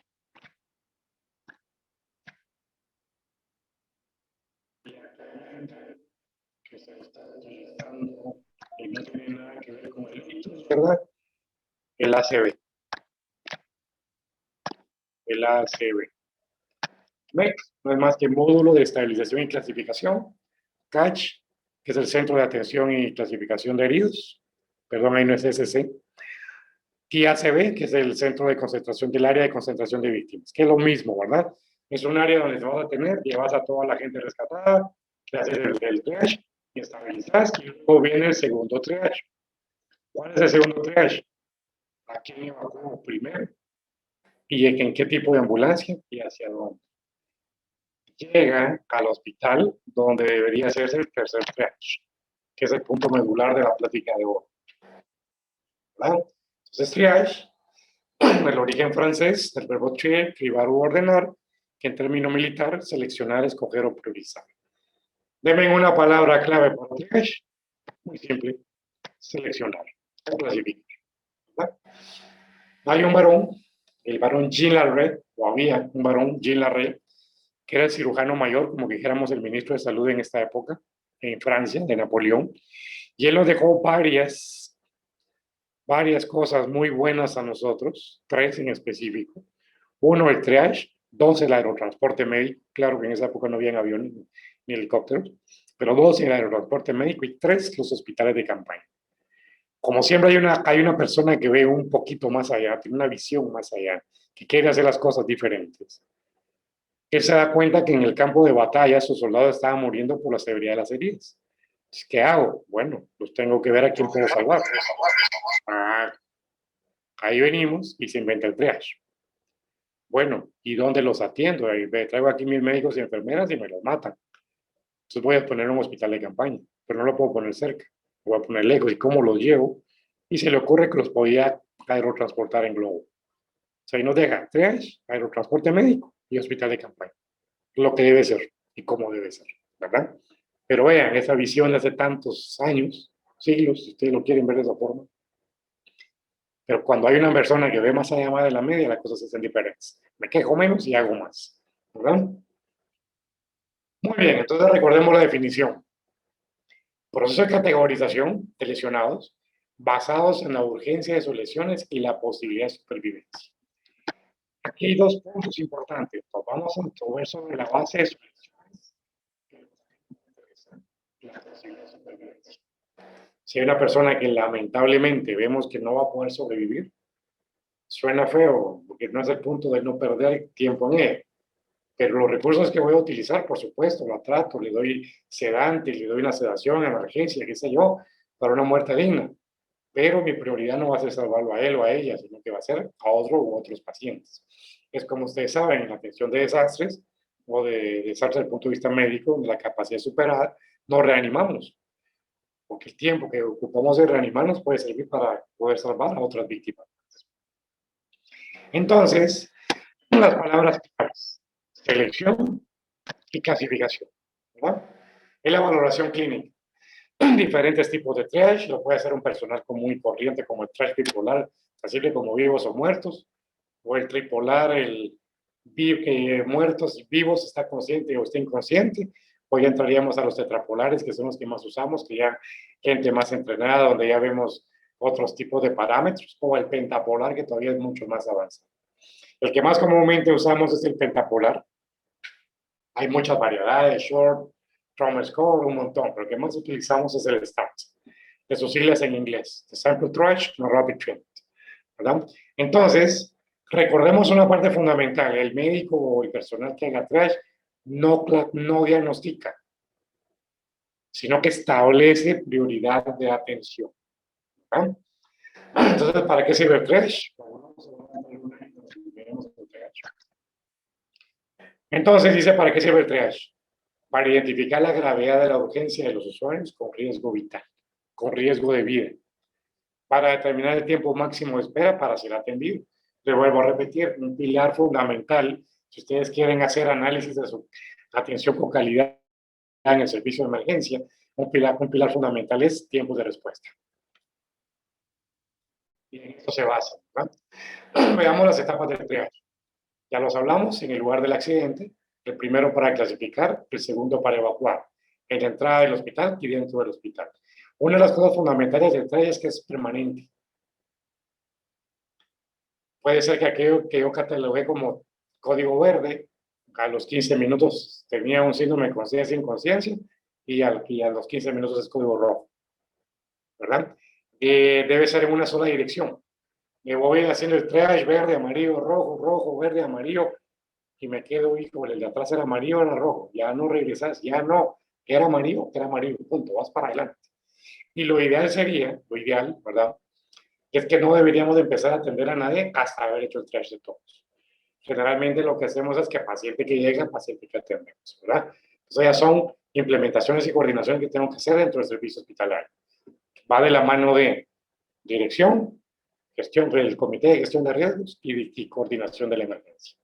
Que se está utilizando y no tiene nada que ver con el ictus, ¿verdad? El ACB. El ACB. MEC no es más que módulo de estabilización y clasificación. CACH, que es el Centro de Atención y Clasificación de Heridos. Perdón, ahí no es SC. TACB, que es el Centro de Concentración del Área de Concentración de Víctimas, que es lo mismo, ¿verdad? Es un área donde te vas a tener, llevas a toda la gente rescatada, te haces el triage, y estabilizas, y luego viene el segundo triage. ¿Cuál es el segundo triage? ¿A quién evacuo primero? ¿Y en qué tipo de ambulancia? ¿Y hacia dónde? Llega al hospital donde debería hacerse el tercer triage, que es el punto medular de la plática de hoy. ¿Verdad? Entonces, triage, el origen francés del verbo trier, cribar u ordenar, que en término militar, seleccionar, escoger o priorizar. Denme una palabra clave para triage. Muy simple. Seleccionar o clasificar. ¿Verdad? Hay un varón, el varón Jean Larrey, o había un varón Jean Larrey, que era el cirujano mayor, como dijéramos el ministro de Salud en esta época, en Francia, de Napoleón, y él nos dejó varias cosas muy buenas a nosotros, 3 en específico. 1, el triage. 2, el aerotransporte médico. Claro que en esa época no había aviones ni helicópteros, pero 2, el aerotransporte médico, y 3, los hospitales de campaña. Como siempre hay una persona que ve un poquito más allá, tiene una visión más allá, que quiere hacer las cosas diferentes. Él se da cuenta que en el campo de batalla sus soldados estaban muriendo por la severidad de las heridas. ¿Qué hago? Bueno, pues tengo que ver a quién puedo salvar. Ahí venimos y se inventa el triage. Bueno, ¿y dónde los atiendo? Ahí traigo aquí mis médicos y enfermeras y me los matan. Entonces voy a poner un hospital de campaña, pero no lo puedo poner cerca. Lo voy a poner lejos. ¿Y cómo los llevo? Y se le ocurre que los podía aerotransportar en globo. O sea, ahí nos deja triage, aerotransporte médico y hospital de campaña. Lo que debe ser y cómo debe ser, ¿verdad? Pero vean, esa visión de hace tantos años, siglos, si ustedes lo quieren ver de esa forma. Pero cuando hay una persona que ve más allá de la media, las cosas se hacen diferentes. Me quejo menos y hago más, ¿verdad? Muy bien, entonces recordemos la definición. Proceso de categorización de lesionados basados en la urgencia de sus lesiones y la posibilidad de supervivencia. Aquí hay 2 puntos importantes. Nos vamos a ver sobre la base de sus lesiones y la posibilidad de supervivencia. Si hay una persona que lamentablemente vemos que no va a poder sobrevivir, suena feo, porque no es el punto de no perder tiempo en ella. Pero los recursos que voy a utilizar, por supuesto, lo trato, le doy sedante, le doy una sedación, emergencia, qué sé yo, para una muerte digna. Pero mi prioridad no va a ser salvarlo a él o a ella, sino que va a ser a otro u otros pacientes. Es como ustedes saben, en la atención de desastres o de desastres desde el punto de vista médico, de la capacidad superada, no reanimamos. Porque el tiempo que ocupamos de reanimarnos puede servir para poder salvar a otras víctimas. Entonces, las palabras claves: selección y clasificación, ¿verdad? Es la valoración clínica. Diferentes tipos de triage, lo puede hacer un personal común y corriente, como el triage bipolar, así que como vivos o muertos, o el tripolar, el muertos y vivos, está consciente o está inconsciente. Hoy ya entraríamos a los tetrapolares, que son los que más usamos, que ya gente más entrenada, donde ya vemos otros tipos de parámetros, o el pentapolar, que todavía es mucho más avanzado. El que más comúnmente usamos es el pentapolar. Hay muchas variedades, short, trauma score, un montón, pero el que más utilizamos es el STAT, de sus siglas en inglés, the Sample Triage, no Rapid Treatment, ¿verdad? Entonces, recordemos una parte fundamental: el médico o el personal que haga triage no diagnostica, sino que establece prioridad de atención. ¿verdad? Entonces, ¿para qué sirve el triage? Entonces dice, ¿para qué sirve el triage? Para identificar la gravedad de la urgencia de los usuarios con riesgo vital, con riesgo de vida, para determinar el tiempo máximo de espera para ser atendido. Le vuelvo a repetir, un pilar fundamental, si ustedes quieren hacer análisis de su atención con calidad en el servicio de emergencia, un pilar fundamental es tiempos de respuesta. Y en esto se basa. ¿verdad? Veamos las etapas del triage. Ya los hablamos, en el lugar del accidente, el primero para clasificar, el segundo para evacuar, en la entrada del hospital y dentro del hospital. Una de las cosas fundamentales del triage es que es permanente. Puede ser que aquello que yo catalogué como código verde, a los 15 minutos tenía un síndrome de conciencia inconsciencia y a los 15 minutos es código rojo, ¿verdad? Debe ser en una sola dirección. Me voy haciendo el triage verde, amarillo, rojo, rojo, verde, amarillo, y me quedo, hijo, el de atrás era amarillo, era rojo, ya no regresas, ya no, era amarillo, punto, vas para adelante. Y lo ideal sería, lo ideal, ¿verdad? Es que no deberíamos de empezar a atender a nadie hasta haber hecho el triage de todos. Generalmente lo que hacemos es que paciente que llega, paciente que atendemos, ¿verdad? Entonces ya son implementaciones y coordinaciones que tengo que hacer dentro del servicio hospitalario. Va de la mano de dirección, gestión del comité de gestión de riesgos y coordinación de la emergencia.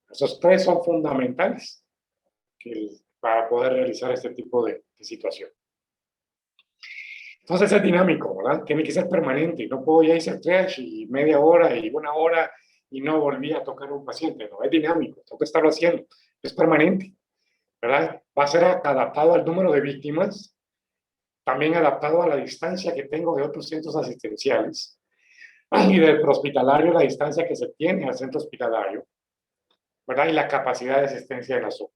Esos tres son fundamentales para poder realizar este tipo de situación. Entonces es dinámico, ¿verdad? Tiene que ser permanente. No puedo ya hacer triage y media hora y una hora y no volví a tocar a un paciente. No, es dinámico, tengo que estarlo haciendo. Es permanente, ¿verdad? Va a ser adaptado al número de víctimas, también adaptado a la distancia que tengo de otros centros asistenciales y del prehospitalario, la distancia que se tiene al centro hospitalario, ¿verdad? Y la capacidad de asistencia de la zona.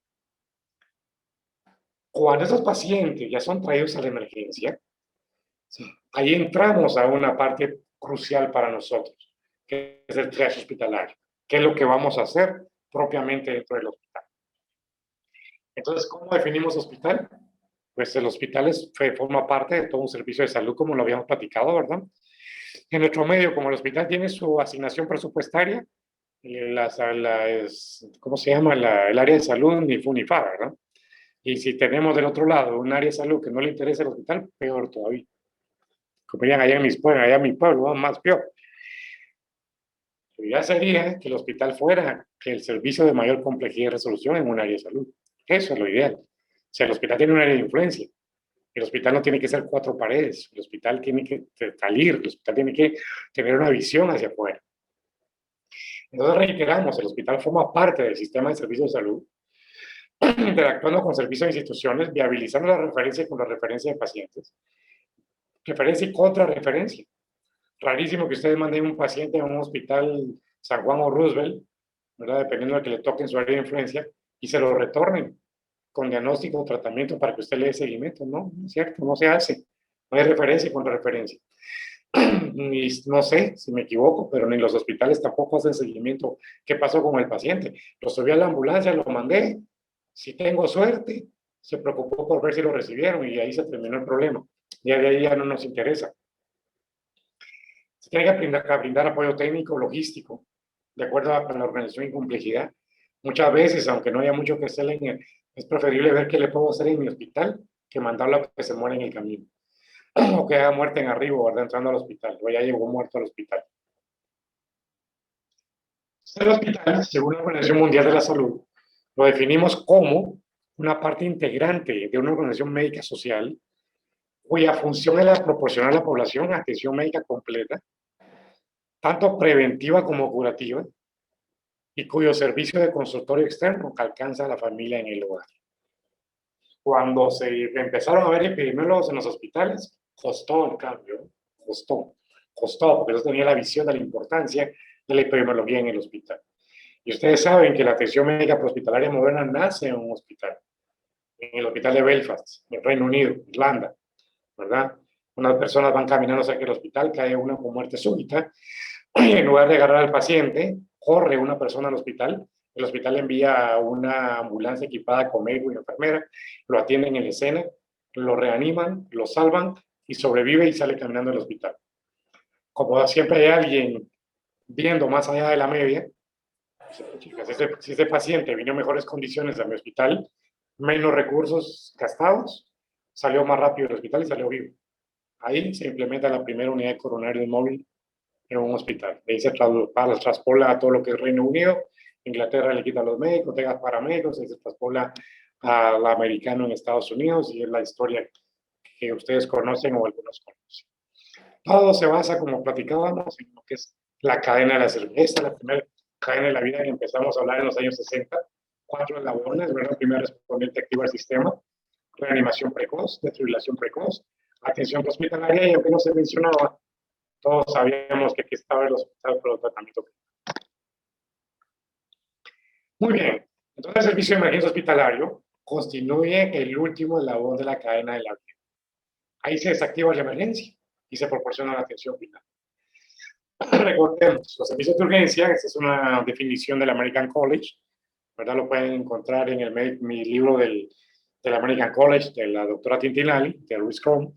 Cuando esos pacientes ya son traídos a la emergencia, ahí entramos a una parte crucial para nosotros, que es el triage hospitalario. ¿Qué es lo que vamos a hacer propiamente dentro del hospital? Entonces, ¿cómo definimos hospital? Pues el hospital forma parte de todo un servicio de salud, como lo habíamos platicado, ¿verdad? En nuestro medio, como el hospital tiene su asignación presupuestaria, ¿cómo se llama? El área de salud ni fu ni fa, ¿verdad? Y si tenemos del otro lado un área de salud que no le interesa el hospital, peor todavía. Como dirían allá en mi pueblo, más peor. Lo ideal sería que el hospital fuera el servicio de mayor complejidad y resolución en un área de salud. Eso es lo ideal. O sea, el hospital tiene un área de influencia. El hospital no tiene que ser 4 paredes. El hospital tiene que salir. El hospital tiene que tener una visión hacia afuera. Entonces reiteramos, el hospital forma parte del sistema de servicios de salud, interactuando con servicios de instituciones, viabilizando la referencia con la referencia de pacientes, referencia y contrarreferencia. Rarísimo que ustedes manden un paciente a un hospital San Juan o Roosevelt, ¿verdad? Dependiendo de que le toque en su área de influencia, y se lo retornen con diagnóstico o tratamiento para que usted le dé seguimiento. No, no es cierto, no se hace. No hay referencia y contrarreferencia. Y no sé si me equivoco, pero ni los hospitales tampoco hacen seguimiento. ¿Qué pasó con el paciente? Lo subí a la ambulancia, lo mandé. Si tengo suerte, se preocupó por ver si lo recibieron y ahí se terminó el problema. Ya de ahí ya no nos interesa. Se tiene que brindar apoyo técnico, logístico, de acuerdo a la organización y complejidad. Muchas veces, aunque no haya mucho que hacer, es preferible ver qué le puedo hacer en mi hospital que mandarlo a que se muera en el camino. O que haga muerte en arriba, ¿verdad? Entrando al hospital, o ya llegó muerto al hospital. El hospital, según la Organización Mundial de la Salud, lo definimos como una parte integrante de una organización médica social cuya función es la proporcionar a la población atención médica completa, tanto preventiva como curativa, y cuyo servicio de consultorio externo alcanza a la familia en el hogar. Cuando se empezaron a ver epidemiólogos en los hospitales, costó el cambio, costó, porque eso tenía la visión de la importancia de la epidemiología en el hospital. Y ustedes saben que la atención médica prehospitalaria moderna nace en un hospital, en el hospital de Belfast, en Reino Unido, Irlanda, ¿verdad? Unas personas van caminando cerca del hospital, cae una con muerte súbita, y en lugar de agarrar al paciente, corre una persona al hospital, el hospital envía a una ambulancia equipada con médico y enfermera, lo atienden en la escena, lo reaniman, lo salvan y sobrevive y sale caminando del hospital. Como siempre hay alguien viendo más allá de la media, chicas, si ese paciente vino en mejores condiciones a mi hospital, menos recursos gastados, salió más rápido del hospital y salió vivo. Ahí se implementa la primera unidad de coronario móvil en un hospital. De ahí se traspola a todo lo que es Reino Unido, Inglaterra le quita a los médicos, tenga paramédicos, se traspola al americano en Estados Unidos y es la historia que ustedes conocen o algunos conocen. Todo se basa, como platicábamos, en lo que es la cadena de la cerveza, la primera cadena de la vida que empezamos a hablar en los años 60, 4 eslabones, ¿verdad? Primer respondiente activo al sistema, reanimación precoz, desfibrilación precoz, atención hospitalaria, y aunque no se mencionaba, todos sabíamos que aquí estaba el hospital para el tratamiento. Muy bien, entonces el servicio de emergencia hospitalario constituye el último eslabón de la cadena de la vida. Ahí se desactiva la emergencia y se proporciona la atención final. Recordemos, los servicios de urgencia, esta es una definición del American College, ¿verdad? Lo pueden encontrar en mi libro del American College, de la doctora Tintinali, de Ruiz Crom,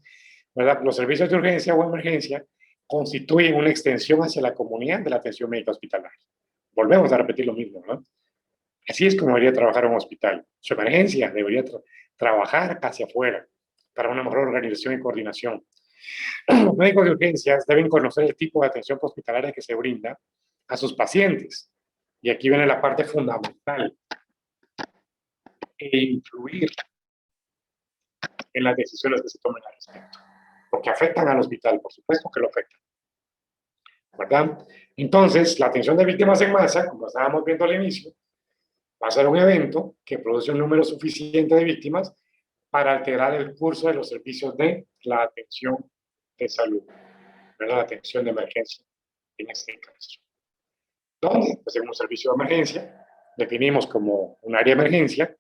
¿verdad? Los servicios de urgencia o emergencia constituyen una extensión hacia la comunidad de la atención médica hospitalaria. Volvemos a repetir lo mismo, ¿no? Así es como debería trabajar un hospital. Su emergencia debería trabajar hacia afuera para una mejor organización y coordinación. Los médicos de urgencias deben conocer el tipo de atención hospitalaria que se brinda a sus pacientes. Y aquí viene la parte fundamental. E influir en las decisiones que se tomen al respecto. Porque afectan al hospital, por supuesto que lo afectan. ¿Verdad? Entonces, la atención de víctimas en masa, como estábamos viendo al inicio, va a ser un evento que produce un número suficiente de víctimas para alterar el curso de los servicios de la atención de salud, ¿verdad? La atención de emergencia en este caso. ¿Dónde? Pues en un servicio de emergencia, definimos como un área de emergencia,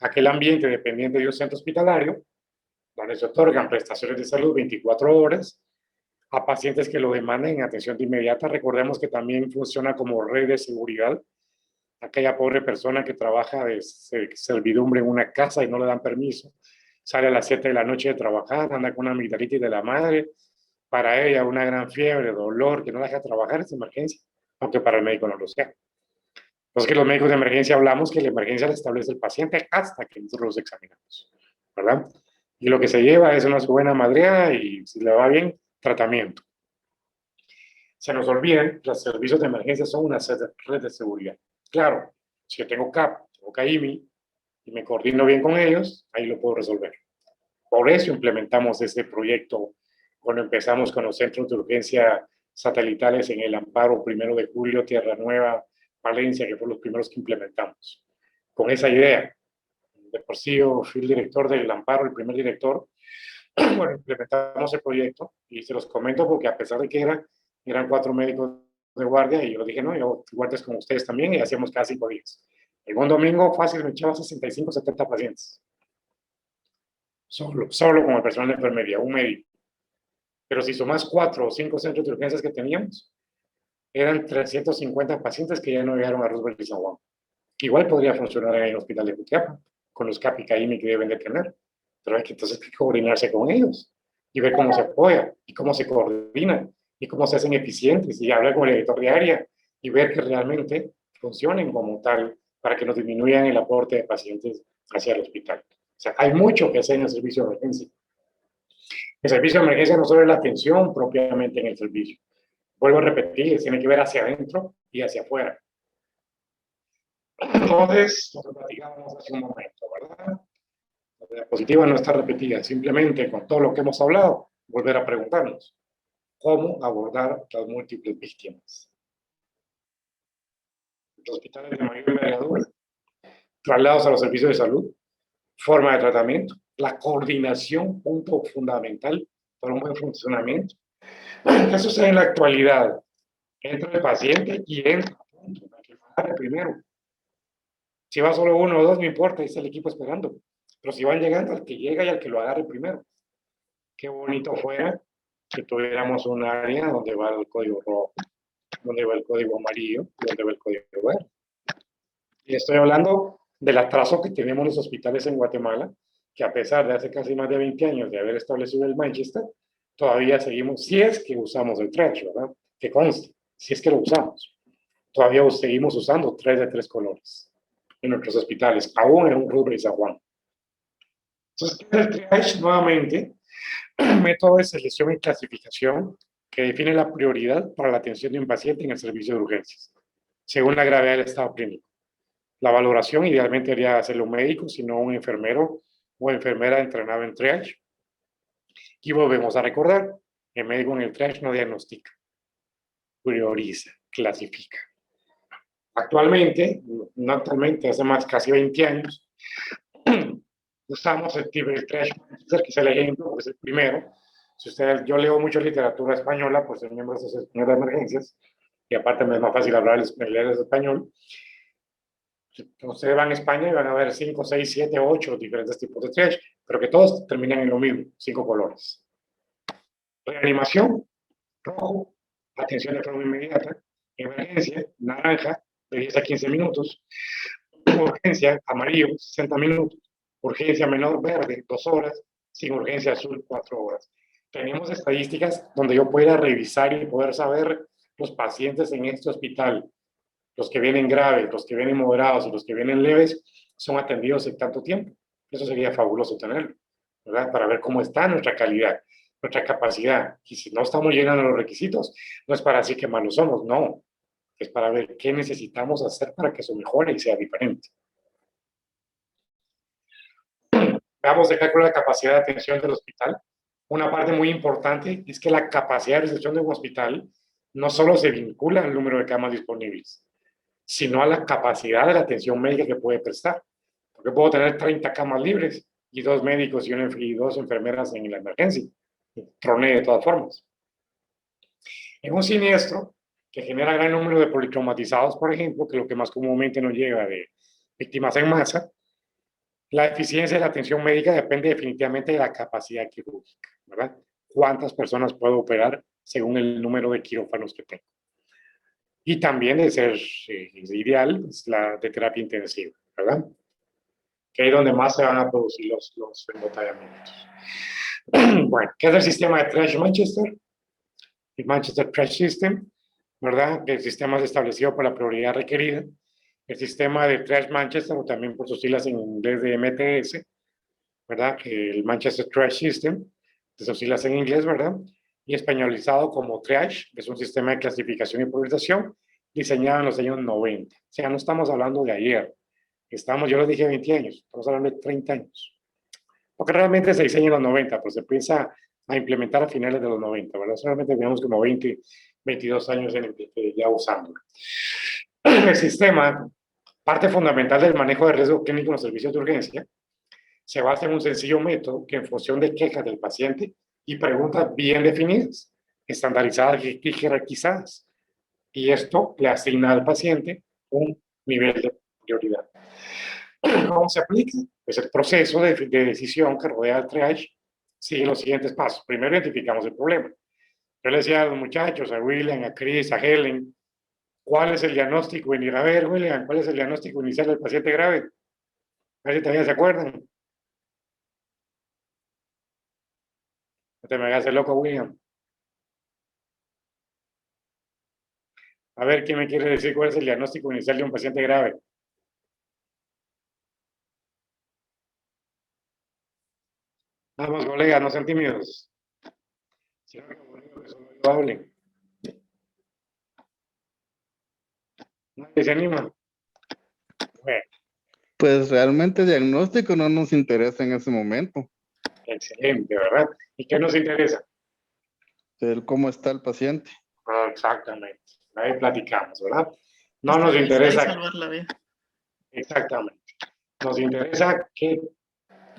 aquel ambiente dependiente de un centro hospitalario, donde se otorgan prestaciones de salud 24 horas a pacientes que lo demanden en atención de inmediata. Recordemos que también funciona como red de seguridad. Aquella pobre persona que trabaja de servidumbre en una casa y no le dan permiso, sale a las 7 de la noche de trabajar, anda con una amigdalitis de la madre, para ella una gran fiebre, dolor, que no la deja trabajar, es emergencia, aunque para el médico no lo sea. Entonces, que los médicos de emergencia hablamos que la emergencia la establece el paciente hasta que nosotros los examinamos, ¿verdad? Y lo que se lleva es una buena madreada y si le va bien, tratamiento. Se nos olviden, los servicios de emergencia son una red de seguridad. Claro, si yo tengo CAP, tengo CAIMI, y me coordino bien con ellos, ahí lo puedo resolver. Por eso implementamos este proyecto cuando empezamos con los centros de urgencia satelitales en el Amparo, 1 de julio, Tierra Nueva, Valencia, que fueron los primeros que implementamos. Con esa idea, de por sí yo fui el director del Amparo, el primer director. Bueno, implementamos el proyecto y se los comento porque a pesar de que eran 4 médicos de guardia, y yo dije, no, yo guardias con ustedes también, y hacíamos cada 5 días. En un domingo fácil me echaba 65, 70 pacientes. Solo con el personal de enfermería, un médico. Pero si sumas 4 o 5 centros de urgencias que teníamos, eran 350 pacientes que ya no llegaron a Roosevelt y San Juan. Igual podría funcionar en el hospital de Jutiapa, con los CAP y CAIMI que deben de tener. Pero hay que entonces coordinarse con ellos y ver cómo se apoya y cómo se coordinan y cómo se hacen eficientes y hablar con el director de área y ver que realmente funcionen como tal para que nos disminuyan el aporte de pacientes hacia el hospital. O sea, hay mucho que hacer en el servicio de emergencia. El servicio de emergencia no solo es la atención propiamente en el servicio. Vuelvo a repetir, tiene que ver hacia adentro y hacia afuera. Entonces, lo platicábamos hace un momento, ¿verdad? La diapositiva no está repetida, simplemente con todo lo que hemos hablado, volver a preguntarnos, ¿cómo abordar las múltiples víctimas? Los hospitales de mayor envergadura, traslados a los servicios de salud, forma de tratamiento, la coordinación, punto fundamental para un buen funcionamiento. ¿Qué sucede en la actualidad? Entra el paciente y entra, punto, para que lo agarre primero. Si va solo 1 o 2, no importa, ahí está el equipo esperando. Pero si van llegando, al que llega y al que lo agarre primero. Qué bonito fuera que tuviéramos un área donde va el código rojo, donde va el código amarillo, donde va el código verde. Y estoy hablando del atraso que tenemos en los hospitales en Guatemala, que a pesar de hace casi más de 20 años de haber establecido el Manchester, todavía seguimos, si es que usamos el trash, ¿verdad? Que conste, si es que lo usamos. Todavía seguimos usando 3 de 3 colores en nuestros hospitales, aún en un Rubén y San Juan. Entonces, el triage nuevamente, método de selección y clasificación que define la prioridad para la atención de un paciente en el servicio de urgencias, según la gravedad del estado clínico. La valoración idealmente debería hacerlo un médico, sino un enfermero o enfermera entrenado en triage. Y volvemos a recordar, el médico en el triage no diagnostica, prioriza, clasifica. Actualmente, no actualmente, hace más casi 20 años, usamos el triage, que es el ejemplo, es el primero. Si ustedes, yo leo mucho literatura española, pues soy miembro de Asociación Española de Emergencias, y aparte me es más fácil hablar el español. Ustedes van a España y van a ver 5, 6, 7, 8 diferentes tipos de triage, pero que todos terminan en lo mismo, 5 colores. Reanimación, rojo, atención de forma inmediata. Emergencia, naranja, de 10 a 15 minutos. Urgencia, amarillo, 60 minutos. Urgencia menor, verde, 2 horas. Sin urgencia azul, 4 horas. Tenemos estadísticas donde yo pueda revisar y poder saber los pacientes en este hospital, los que vienen graves, los que vienen moderados y los que vienen leves, son atendidos en tanto tiempo. Eso sería fabuloso tenerlo, ¿verdad? Para ver cómo está nuestra calidad, nuestra capacidad. Y si no estamos llenando los requisitos, no es para decir que malos somos, no. Es para ver qué necesitamos hacer para que eso mejore y sea diferente. Veamos de cálculo la capacidad de atención del hospital. Una parte muy importante es que la capacidad de recepción de un hospital no solo se vincula al número de camas disponibles, sino a la capacidad de la atención médica que puede prestar. Porque puedo tener 30 camas libres y 2 médicos y 2 enfermeras en la emergencia. Troné de todas formas. En un siniestro que genera gran número de politraumatizados, por ejemplo, que es lo que más comúnmente nos llega de víctimas en masa, la eficiencia de la atención médica depende definitivamente de la capacidad quirúrgica, ¿verdad? ¿Cuántas personas puedo operar según el número de quirófanos que tengo? Y también de ser ideal, es la de terapia intensiva, ¿verdad? Que ahí es donde más se van a producir los embotellamientos. Bueno, ¿qué es el sistema de Triage Manchester? El Manchester Triage System, ¿verdad? El sistema es establecido por la prioridad requerida. El sistema de Triage Manchester, o también por sus siglas en inglés de MTS, ¿verdad? El Manchester Triage System, de sus siglas en inglés, ¿verdad? Y españolizado como Triage, que es un sistema de clasificación y priorización diseñado en los años 90. O sea, no estamos hablando de ayer. Yo lo dije 20 años, estamos hablando de 30 años. Porque realmente se diseña en los 90, pues se empieza a implementar a finales de los 90, ¿verdad? Solamente tenemos como 20, 22 años ya usándolo. El sistema, parte fundamental del manejo de riesgo clínico en los servicios de urgencia, se basa en un sencillo método que en función de quejas del paciente y preguntas bien definidas, estandarizadas y jerarquizadas. Y esto le asigna al paciente un nivel de prioridad. ¿Cómo se aplica? Pues el proceso de decisión que rodea el triage sigue los siguientes pasos. Primero identificamos el problema. Yo le decía a los muchachos, a William, a Chris, a Helen, ¿cuál es el diagnóstico? A ver, William, ¿cuál es el diagnóstico inicial del paciente grave? A ver si todavía se acuerdan. No te me hagas el loco, William. A ver, ¿quién me quiere decir cuál es el diagnóstico inicial de un paciente grave? Vamos, colegas, no sean tímidos. Si no, que solo yo hable. Nadie se anima. Bueno, Pues realmente el diagnóstico no nos interesa en ese momento. excelente, ¿verdad? ¿Y qué nos interesa? El cómo está el paciente. Exactamente. Ahí platicamos, ¿verdad? No nos interesa. Salvar la vida. Exactamente. Nos interesa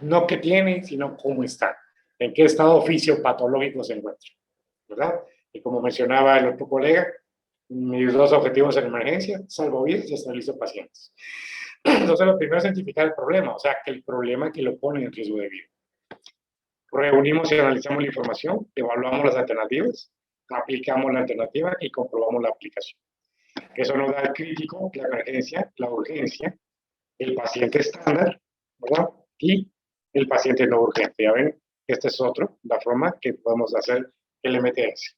no qué tiene, sino cómo está. En qué estado fisiopatológico se encuentra, ¿verdad? Y como mencionaba el otro colega, mis 2 objetivos en emergencia: salvo vidas y estabilizo pacientes. Entonces, lo primero es identificar el problema, o sea, que el problema que lo pone en riesgo de vida. Reunimos y analizamos la información, evaluamos las alternativas, aplicamos la alternativa y comprobamos la aplicación. Eso nos da el crítico, la emergencia, la urgencia, el paciente estándar, ¿verdad? Y el paciente no urgente. Ya ven, esta es la forma que podemos hacer el MTS.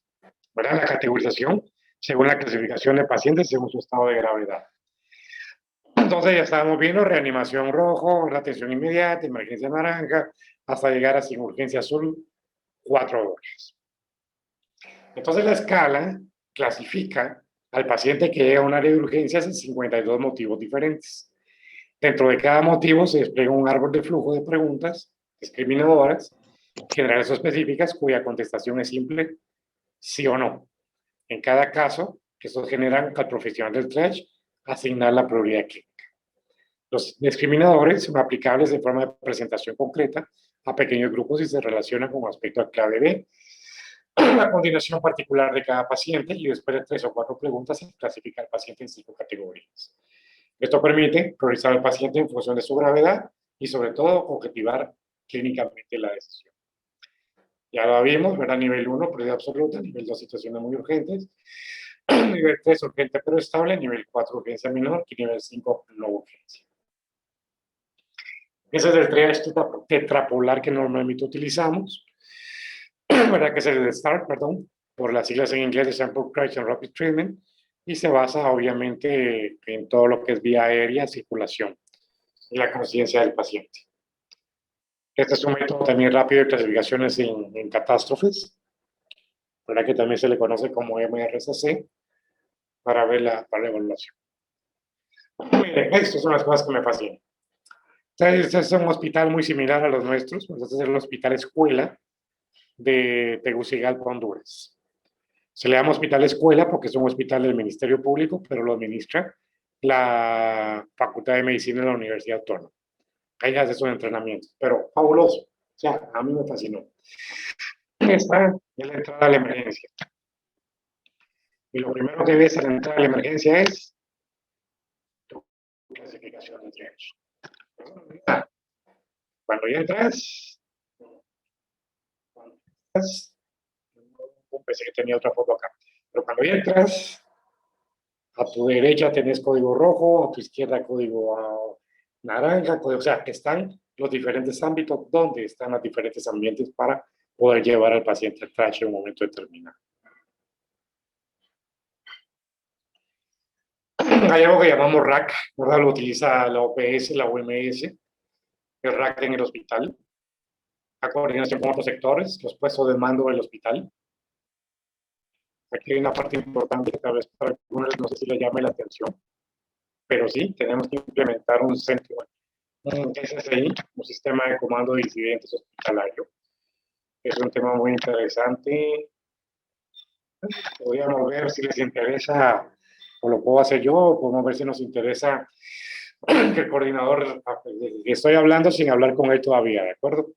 ¿Verdad? La categorización según la clasificación de pacientes según su estado de gravedad. Entonces ya estábamos viendo reanimación rojo, la atención inmediata, emergencia naranja, hasta llegar a sin urgencia azul, 4 horas. Entonces la escala clasifica al paciente que llega a un área de urgencias en 52 motivos diferentes. Dentro de cada motivo se despliega un árbol de flujo de preguntas discriminadoras, generales o específicas, cuya contestación es simple, sí o no. En cada caso, que estos generan al profesional del triage asignar la prioridad clínica. Los discriminadores son aplicables de forma de presentación concreta a pequeños grupos y se relacionan con aspectos clave B, la condición particular de cada paciente y después de 3 o 4 preguntas se clasifica al paciente en 5 categorías. Esto permite priorizar al paciente en función de su gravedad y sobre todo objetivar clínicamente la decisión. Ya lo vimos, ¿verdad? Nivel 1, prioridad absoluta, nivel 2, situaciones muy urgentes, nivel 3, urgente pero estable, nivel 4, urgencia menor y nivel 5, no urgencia. Ese es el triage tetrapolar que normalmente utilizamos, ¿verdad? Que es el START, perdón, por las siglas en inglés de Sample Crisis and Rapid Treatment, y se basa obviamente en todo lo que es vía aérea, circulación y la conciencia del paciente. Este es un método también rápido de clasificaciones en catástrofes, ¿verdad? Que también se le conoce como MRCC, para ver la evaluación. Miren, estas son las cosas que me fascinan. Este es un hospital muy similar a los nuestros. Este es el Hospital Escuela de Tegucigalpa, Honduras. Se le llama Hospital Escuela porque es un hospital del Ministerio Público, pero lo administra la Facultad de Medicina de la Universidad Autónoma. Ahí hace sus entrenamientos, pero fabuloso. O sea, a mí me fascinó. Está en la entrada a la emergencia. Y lo primero que ves a la entrada a la emergencia es tu clasificación de triage. Cuando ya entras, pensé que tenía otra foto acá, pero cuando ya entras, a tu derecha tenés código rojo, a tu izquierda código naranja, o sea, que están los diferentes ámbitos donde están los diferentes ambientes para poder llevar al paciente al triage en un momento determinado. Hay algo que llamamos RAC, ¿verdad? Lo utiliza la OPS, la OMS, el RAC en el hospital, la coordinación con otros sectores, los puestos de mando del hospital. Aquí hay una parte importante que tal vez para algunos no sé si le llame la atención, pero sí, tenemos que implementar un centro, un SSI, un sistema de comando de incidentes hospitalario. Es un tema muy interesante. Podríamos ver si les interesa, o lo puedo hacer yo, podemos ver si nos interesa que el coordinador, estoy hablando sin hablar con él todavía, ¿de acuerdo?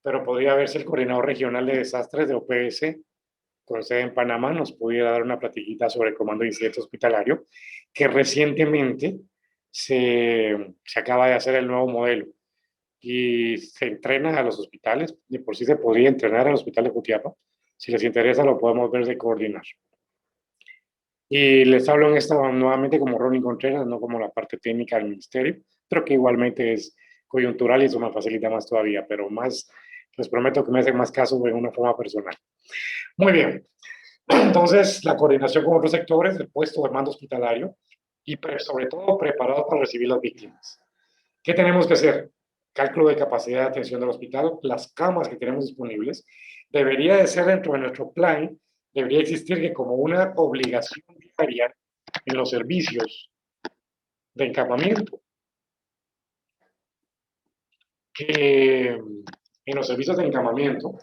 Pero podría ver si el coordinador regional de desastres de OPS, con sede en Panamá, nos pudiera dar una platiquita sobre el comando de incidente hospitalario, que recientemente se acaba de hacer el nuevo modelo y se entrena a los hospitales, de por sí se podría entrenar al hospital de Jutiapa. Si les interesa, lo podemos ver de coordinar. Y les hablo en esta nuevamente como Ronnie Contreras, no como la parte técnica del ministerio, pero que igualmente es coyuntural y eso me facilita más todavía, pero más, les prometo que me hacen más caso de una forma personal. Muy bien. Entonces, la coordinación con otros sectores, el puesto de mando hospitalario y sobre todo preparado para recibir las víctimas. ¿Qué tenemos que hacer? Cálculo de capacidad de atención del hospital, las camas que tenemos disponibles. Debería de ser dentro de nuestro plan, debería existir que como una obligación diaria en los servicios de encamamiento, que en los servicios de encamamiento,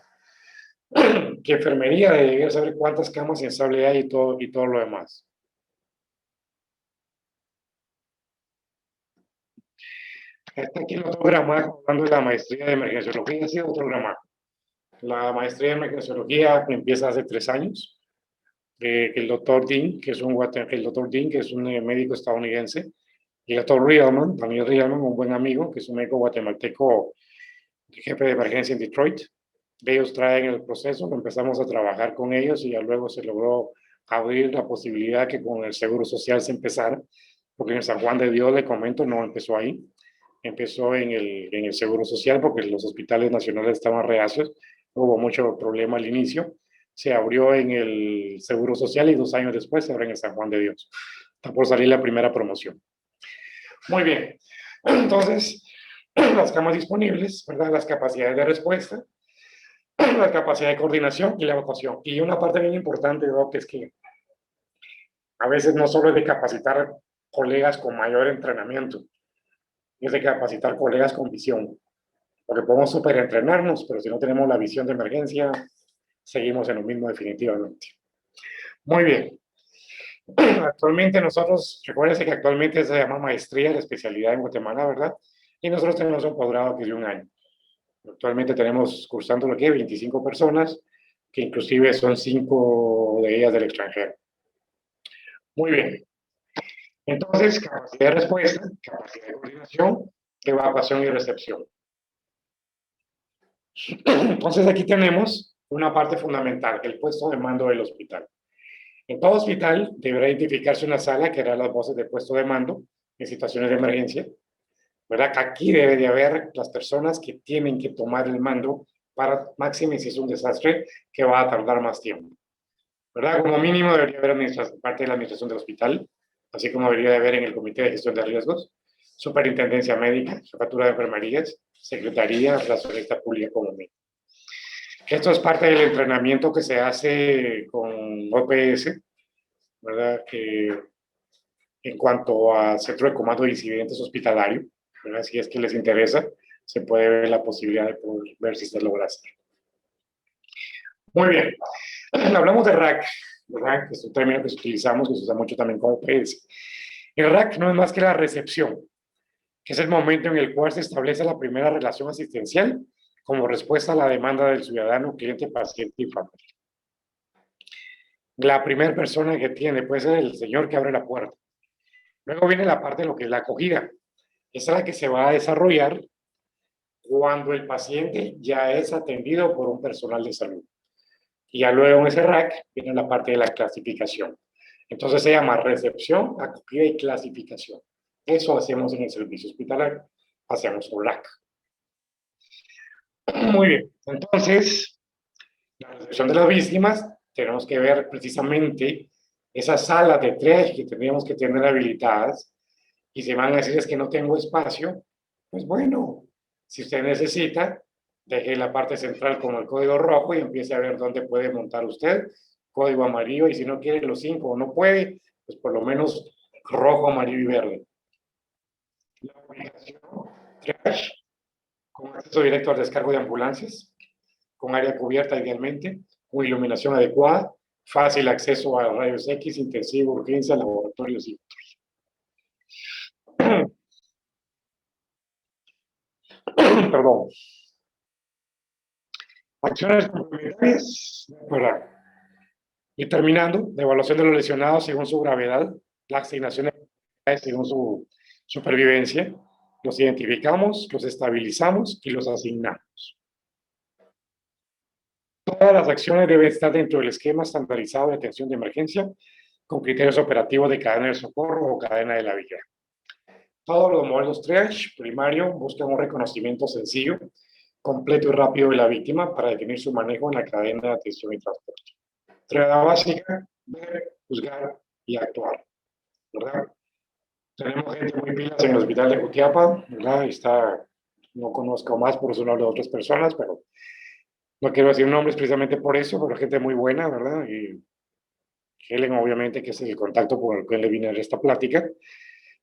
que enfermería debería saber cuántas camas inestables hay y todo lo demás. Aquí el otro gramajo, hablando de la maestría de emergenciología, ha sido otro gramajo. La maestría de emergenciología empieza hace 3 años. El doctor Dean, que es un médico estadounidense, y el doctor Rielman, Daniel Rielman, un buen amigo, que es un médico guatemalteco, jefe de emergencia en Detroit. Ellos traen el proceso, empezamos a trabajar con ellos y ya luego se logró abrir la posibilidad que con el Seguro Social se empezara, porque en San Juan de Dios, le comento, no empezó ahí. empezó en el Seguro Social porque los hospitales nacionales estaban reacios, hubo mucho problema al inicio, se abrió en el Seguro Social y 2 años después se abre en el San Juan de Dios. Está por salir la primera promoción. Muy bien, entonces, las camas disponibles, ¿verdad? Las capacidades de respuesta, la capacidad de coordinación y la evacuación. Y una parte bien importante, Doc, es que a veces no solo es de capacitar colegas con mayor entrenamiento, es de capacitar colegas con visión. Porque podemos superentrenarnos, pero si no tenemos la visión de emergencia, seguimos en lo mismo definitivamente. Muy bien. Actualmente nosotros, recuérdense que actualmente se llama maestría, la especialidad en Guatemala, ¿verdad? Y nosotros tenemos un posgrado que es de 1 año. Actualmente tenemos cursando lo que es 25 personas, que inclusive son 5 de ellas del extranjero. Muy bien. Entonces, capacidad de respuesta, capacidad de coordinación, evacuación y recepción. Entonces, aquí tenemos una parte fundamental, el puesto de mando del hospital. En todo hospital deberá identificarse una sala que hará las voces de puesto de mando en situaciones de emergencia, ¿verdad? Aquí debe de haber las personas que tienen que tomar el mando para máximo si es un desastre que va a tardar más tiempo, ¿verdad? Como mínimo debería haber parte de la administración del hospital, así como debería de haber en el Comité de Gestión de Riesgos, Superintendencia Médica, Jefatura de Enfermerías, Secretaría, Relacionista Pública como mínimo. Esto es parte del entrenamiento que se hace con OPS, ¿verdad? En cuanto a Centro de Comando de Incidentes Hospitalario, ¿verdad? Si es que les interesa, se puede ver la posibilidad de poder ver si se logra hacer. Muy bien. Hablamos de RAC, ¿verdad? Que es un término que utilizamos, que se usa mucho también como OPS. El RAC no es más que la recepción, que es el momento en el cual se establece la primera relación asistencial como respuesta a la demanda del ciudadano, cliente, paciente y familia. La primera persona que tiene puede ser el señor que abre la puerta. Luego viene la parte de lo que es la acogida. Esa es la que se va a desarrollar cuando el paciente ya es atendido por un personal de salud. Y ya luego en ese RAC viene la parte de la clasificación. Entonces se llama recepción, acogida y clasificación. Eso hacemos en el servicio hospitalario. Hacemos un RAC. Muy bien. Entonces, la recepción de las víctimas, tenemos que ver precisamente esas salas de triage que tendríamos que tener habilitadas. Y si van a decir es que no tengo espacio, pues bueno, si usted necesita, deje la parte central con el código rojo y empiece a ver dónde puede montar usted, código amarillo, y si no quiere los 5 o no puede, pues por lo menos rojo, amarillo y verde. La ubicación, triage, con acceso directo al descargo de ambulancias, con área cubierta idealmente, con iluminación adecuada, fácil acceso a rayos X, intensivo, urgencia, laboratorios y otros. Perdón. Acciones complementarias. Y terminando, de evaluación de los lesionados según su gravedad, la asignación de actividades según su supervivencia, los identificamos, los estabilizamos y los asignamos. Todas las acciones deben estar dentro del esquema estandarizado de atención de emergencia con criterios operativos de cadena de socorro o cadena de la vida. Todos los modelos triage primario buscan un reconocimiento sencillo, completo y rápido de la víctima para definir su manejo en la cadena de atención y transporte. Triada básica, ver, juzgar y actuar, ¿verdad? Tenemos gente muy pilas en el hospital de Jutiapa, ¿verdad? No conozco más, por eso no hablo de otras personas, pero no quiero decir nombres precisamente por eso, pero gente muy buena, ¿verdad? Y Helen, obviamente, que es el contacto por el cual le vine a esta plática.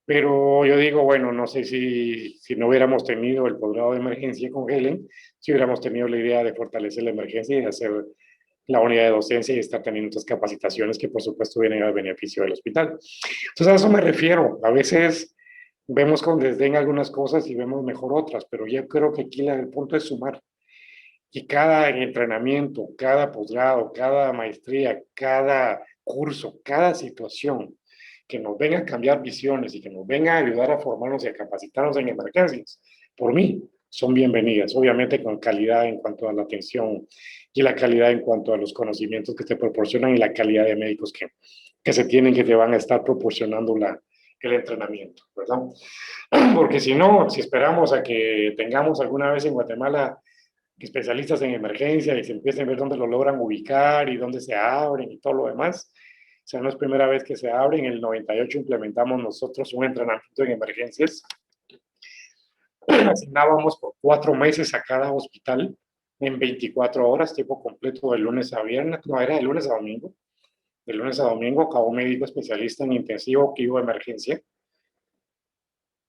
Pero yo digo, bueno, no sé si no hubiéramos tenido el posgrado de emergencia con Helen, si hubiéramos tenido la idea de fortalecer la emergencia y de hacer la unidad de docencia y estar teniendo otras capacitaciones que por supuesto vienen al beneficio del hospital. Entonces a eso me refiero. A veces vemos con desdén algunas cosas y vemos mejor otras, pero yo creo que aquí el punto es sumar. Y cada entrenamiento, cada posgrado, cada maestría, cada curso, cada situación que nos venga a cambiar visiones y que nos venga a ayudar a formarnos y a capacitarnos en emergencias, por mí, son bienvenidas, obviamente con calidad en cuanto a la atención y la calidad en cuanto a los conocimientos que te proporcionan y la calidad de médicos que se tienen, que te van a estar proporcionando el entrenamiento, ¿verdad? Porque si no, si esperamos a que tengamos alguna vez en Guatemala especialistas en emergencia y se empiecen a ver dónde lo logran ubicar y dónde se abren y todo lo demás, o sea, no es primera vez que se abren. En el 98 implementamos nosotros un entrenamiento en emergencias. Asignábamos por 4 meses a cada hospital en 24 horas, tiempo completo de lunes a viernes, no, era de lunes a domingo. De lunes a domingo, cada un médico especialista en intensivo que iba a emergencia.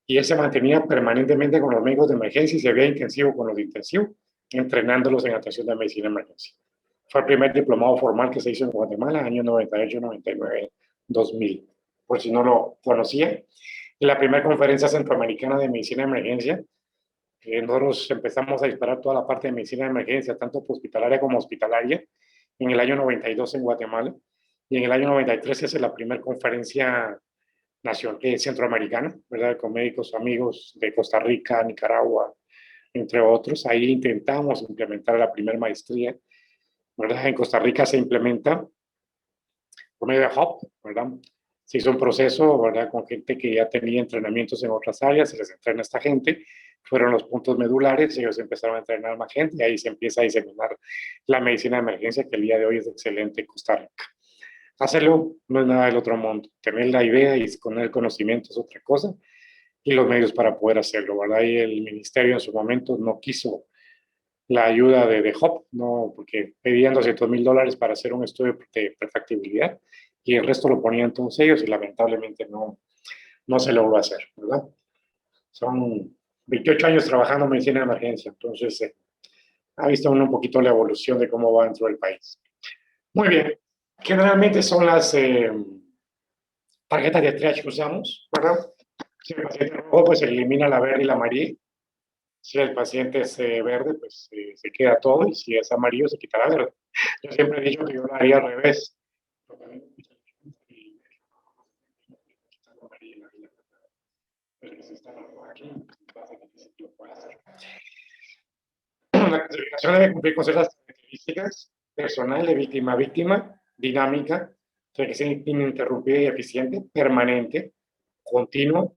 Y él se mantenía permanentemente con los médicos de emergencia y se veía intensivo con los de intensivo, entrenándolos en atención de medicina de emergencia. Fue el primer diplomado formal que se hizo en Guatemala, año 98, 99, 2000, por si no lo conocía. La primera conferencia centroamericana de medicina de emergencia, nosotros empezamos a disparar toda la parte de medicina de emergencia, tanto hospitalaria como hospitalaria, en el año 92 en Guatemala, y en el año 93 es la primera conferencia nacional centroamericana, ¿verdad? Con médicos amigos de Costa Rica, Nicaragua, entre otros. Ahí intentamos implementar la primera maestría, ¿verdad? En Costa Rica se implementa por medio de HOP, ¿verdad? Se hizo un proceso, ¿verdad? Con gente que ya tenía entrenamientos en otras áreas, se les entrena a esta gente, fueron los puntos medulares, ellos empezaron a entrenar más gente y ahí se empieza a diseminar la medicina de emergencia, que el día de hoy es excelente en Costa Rica. Hacerlo no es nada del otro mundo, tener la idea y con el conocimiento es otra cosa, y los medios para poder hacerlo, ¿verdad? Y el ministerio en su momento no quiso la ayuda de HOP, no, porque pedían $200,000 para hacer un estudio de perfectibilidad y el resto lo ponían todos ellos y lamentablemente no se logró hacer, ¿verdad? Son 28 años trabajando en medicina de emergencia, entonces ha visto uno un poquito la evolución de cómo va dentro del país. Muy bien, generalmente son las tarjetas de triage que usamos, ¿verdad? Si el paciente es rojo, pues se elimina la verde y la amarilla. Si el paciente es verde, pues se queda todo, y si es amarillo, se quitará verde. Yo siempre he dicho que yo lo haría al revés. La clasificación debe cumplir con ciertas características: personal, de víctima a víctima, dinámica, tiene que ser ininterrumpida y eficiente, permanente, continuo,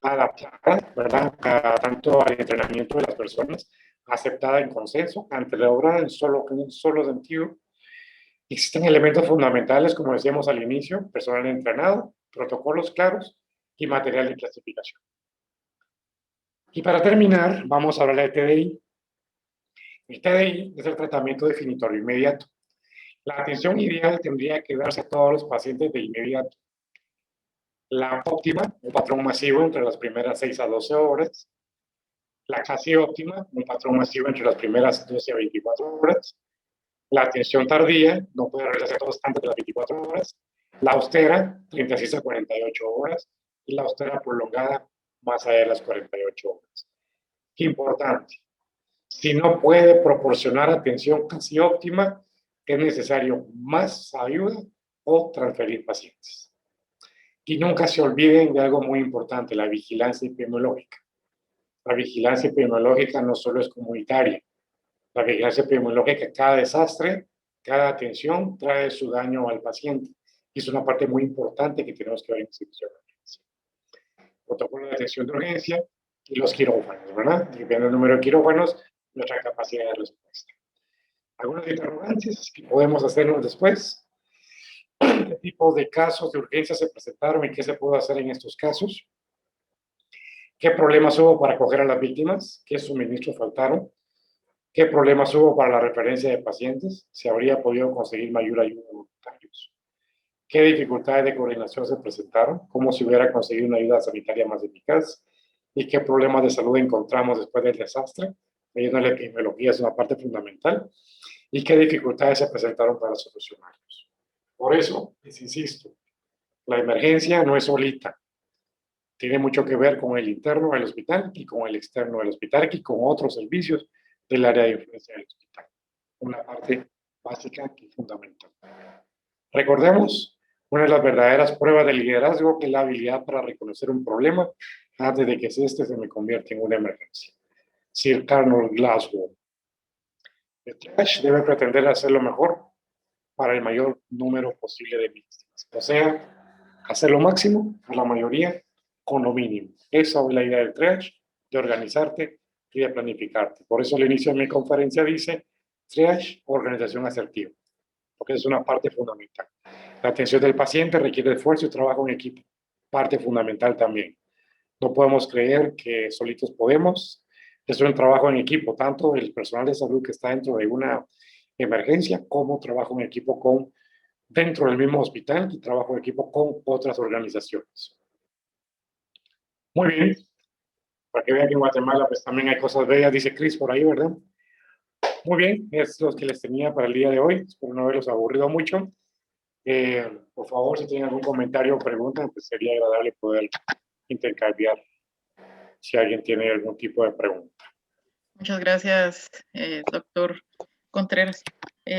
adaptada, ¿verdad? Tanto al entrenamiento de las personas, aceptada en consenso, ante la obra en un solo sentido. Existen elementos fundamentales, como decíamos al inicio: personal entrenado, protocolos claros y material de clasificación. Y para terminar, vamos a hablar del TDI. El TDI es el tratamiento definitorio inmediato. La atención ideal tendría que darse a todos los pacientes de inmediato. La óptima, un patrón masivo entre las primeras 6 a 12 horas. La casi óptima, un patrón masivo entre las primeras 12 a 24 horas. La atención tardía no puede realizarse antes de las 24 horas. La austera, 36 a 48 horas. Y la austera prolongada, más allá de las 48 horas. Qué importante. Si no puede proporcionar atención casi óptima, es necesario más ayuda o transferir pacientes. Y nunca se olviden de algo muy importante: la vigilancia epidemiológica. La vigilancia epidemiológica no solo es comunitaria. La vigilancia epidemiológica, cada desastre, cada atención trae su daño al paciente. Y es una parte muy importante que tenemos que ver en situación de emergencia. Protocolo de atención de urgencia y los quirófanos, ¿verdad? Dependiendo del número de quirófanos, nuestra capacidad de respuesta. Algunos interrogantes que podemos hacernos después: ¿qué tipo de casos de urgencia se presentaron y qué se pudo hacer en estos casos? ¿Qué problemas hubo para acoger a las víctimas? ¿Qué suministros faltaron? ¿Qué problemas hubo para la referencia de pacientes? ¿Se habría podido conseguir mayor ayuda de voluntarios? ¿Qué dificultades de coordinación se presentaron? ¿Cómo se hubiera conseguido una ayuda sanitaria más eficaz? ¿Y qué problemas de salud encontramos después del desastre? Ahí la epidemiología es una parte fundamental. ¿Y qué dificultades se presentaron para solucionarlos? Por eso, les insisto, la emergencia no es solita. Tiene mucho que ver con el interno del hospital y con el externo del hospital y con otros servicios del área de influencia del hospital. Una parte básica y fundamental. Recordemos, una de las verdaderas pruebas de liderazgo es la habilidad para reconocer un problema antes de que este se me convierta en una emergencia. Sir Carnell Glasgow. El triage debe pretender hacer lo mejor para el mayor número posible de víctimas. O sea, hacer lo máximo a la mayoría con lo mínimo. Esa es la idea del triage, de organizarte y de planificarte. Por eso al inicio de mi conferencia dice triage, organización asertiva, porque es una parte fundamental. La atención del paciente requiere esfuerzo y trabajo en equipo, parte fundamental también. No podemos creer que solitos podemos. Es un trabajo en equipo, tanto el personal de salud que está dentro de una emergencia como trabajo en equipo con dentro del mismo hospital y trabajo en equipo con otras organizaciones. Muy bien, para que vean que en Guatemala pues también hay cosas bellas, dice Cris por ahí, ¿verdad? Muy bien, es lo que les tenía para el día de hoy, espero no haberlos aburrido mucho. Por favor, si tienen algún comentario o pregunta, pues sería agradable poder intercambiar si alguien tiene algún tipo de pregunta. Muchas gracias, doctor Contreras.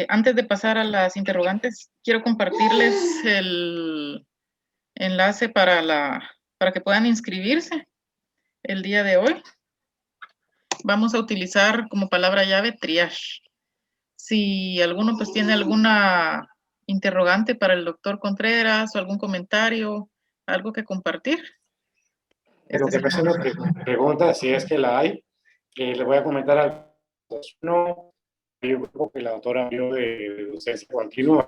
Antes de pasar a las interrogantes, quiero compartirles el enlace para que puedan inscribirse el día de hoy. Vamos a utilizar como palabra llave triage. Si alguno pues tiene alguna interrogante para el doctor Contreras o algún comentario, algo que compartir. Pero que me hacen pregunta si es que la hay, le voy a comentar al uno, hay un grupo que la doctora vio de docencia continua,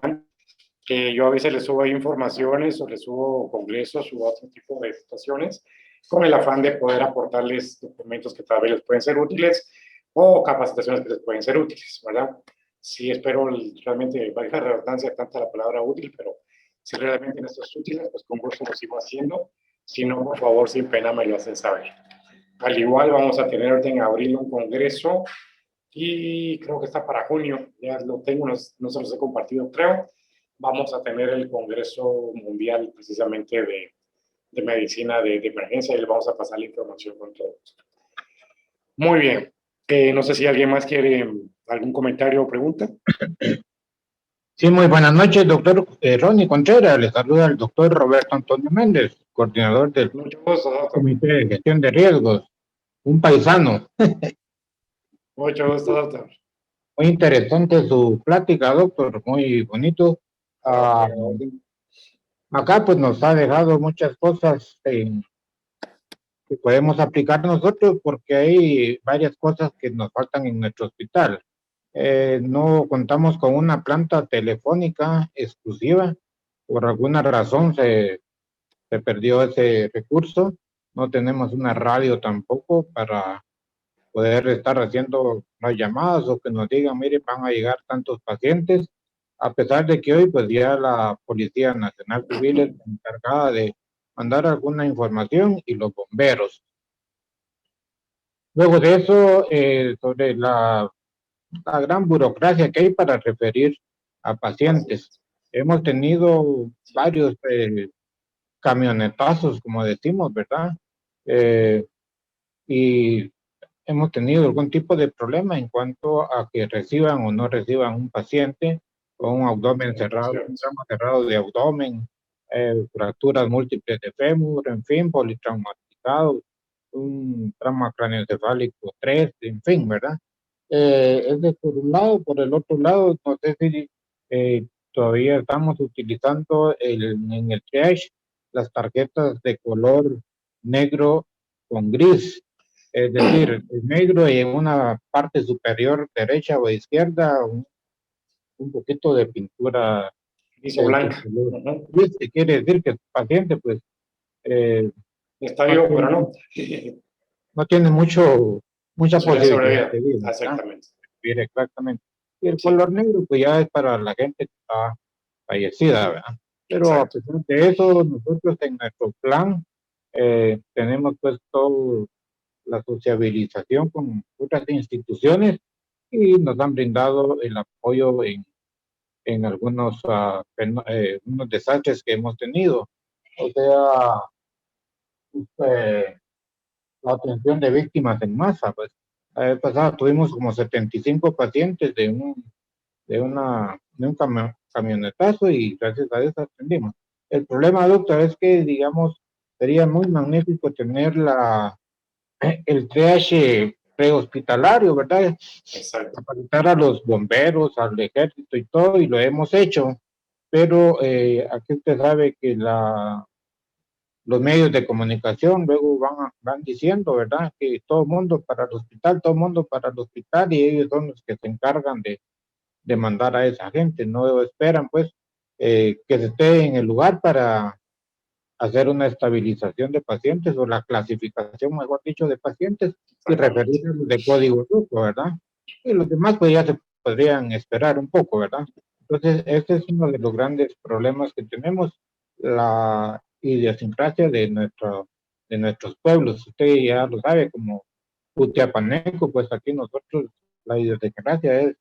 que yo a veces le subo ahí informaciones o le subo congresos u otro tipo de situaciones con el afán de poder aportarles documentos que tal vez les pueden ser útiles o capacitaciones que les pueden ser útiles, ¿verdad? Sí, espero realmente, valga la redundancia, tanta la palabra útil, pero si realmente esto es útil, pues con gusto lo sigo haciendo. Si no, por favor, sin pena me lo hacen saber. Al igual, vamos a tener en abril un congreso y creo que está para junio, ya lo tengo, no se los he compartido, creo. Vamos a tener el Congreso Mundial precisamente de Medicina de Emergencia y les vamos a pasar la información con todos. Muy bien. No sé si alguien más quiere algún comentario o pregunta. Sí, muy buenas noches, doctor Ronnie Contreras. Le saluda el doctor Roberto Antonio Méndez, coordinador del Comité de Gestión de Riesgos, un paisano. Mucho gusto, doctor. Muy interesante su plática, doctor, muy bonito. Acá pues nos ha dejado muchas cosas que podemos aplicar nosotros porque hay varias cosas que nos faltan en nuestro hospital. No contamos con una planta telefónica exclusiva, por alguna razón se perdió ese recurso. No tenemos una radio tampoco para poder estar haciendo las llamadas o que nos digan, mire, van a llegar tantos pacientes, a pesar de que hoy pues ya la Policía Nacional Civil es encargada de mandar alguna información y los bomberos. Luego de eso, sobre la gran burocracia que hay para referir a pacientes. Hemos tenido varios camionetazos, como decimos, ¿verdad? Y hemos tenido algún tipo de problema en cuanto a que reciban o no reciban un paciente con un abdomen cerrado, un trauma cerrado de abdomen, fracturas múltiples de fémur, en fin, politraumatizado, un trauma craneoencefálico 3, en fin, ¿verdad? Es por un lado. Por el otro lado, no sé si todavía estamos utilizando en el triage las tarjetas de color negro con gris, es decir, el negro y en una parte superior derecha o izquierda un poquito de pintura blanca. Gris, que quiere decir que el paciente pues está vivo, pero no. No tiene mucha posibilidad de vida. Exactamente. Exactamente. Y el color negro pues ya es para la gente que está fallecida, ¿verdad? Pero a pesar de eso, nosotros en nuestro plan tenemos pues toda la sociabilización con otras instituciones y nos han brindado el apoyo en algunos unos desastres que hemos tenido. O sea, la atención de víctimas en masa, pues. La vez pasada tuvimos como 75 pacientes de un camionetazo y gracias a eso atendimos. El problema, doctor, es que, digamos, sería muy magnífico tener el triage prehospitalario, ¿verdad? Capacitar a los bomberos, al ejército y todo, y lo hemos hecho, pero aquí usted sabe que la los medios de comunicación luego van diciendo, ¿verdad? Que todo el mundo para el hospital, todo el mundo para el hospital, y ellos son los que se encargan de mandar a esa gente, no esperan pues que se esté en el lugar para hacer una estabilización de pacientes o la clasificación, mejor dicho, de pacientes y referirlos de código rojo, ¿verdad? Y los demás pues ya se podrían esperar un poco, ¿verdad? Entonces, este es uno de los grandes problemas que tenemos, la idiosincrasia de nuestros pueblos. Usted ya lo sabe, como Utiapaneco, pues aquí nosotros la idiosincrasia es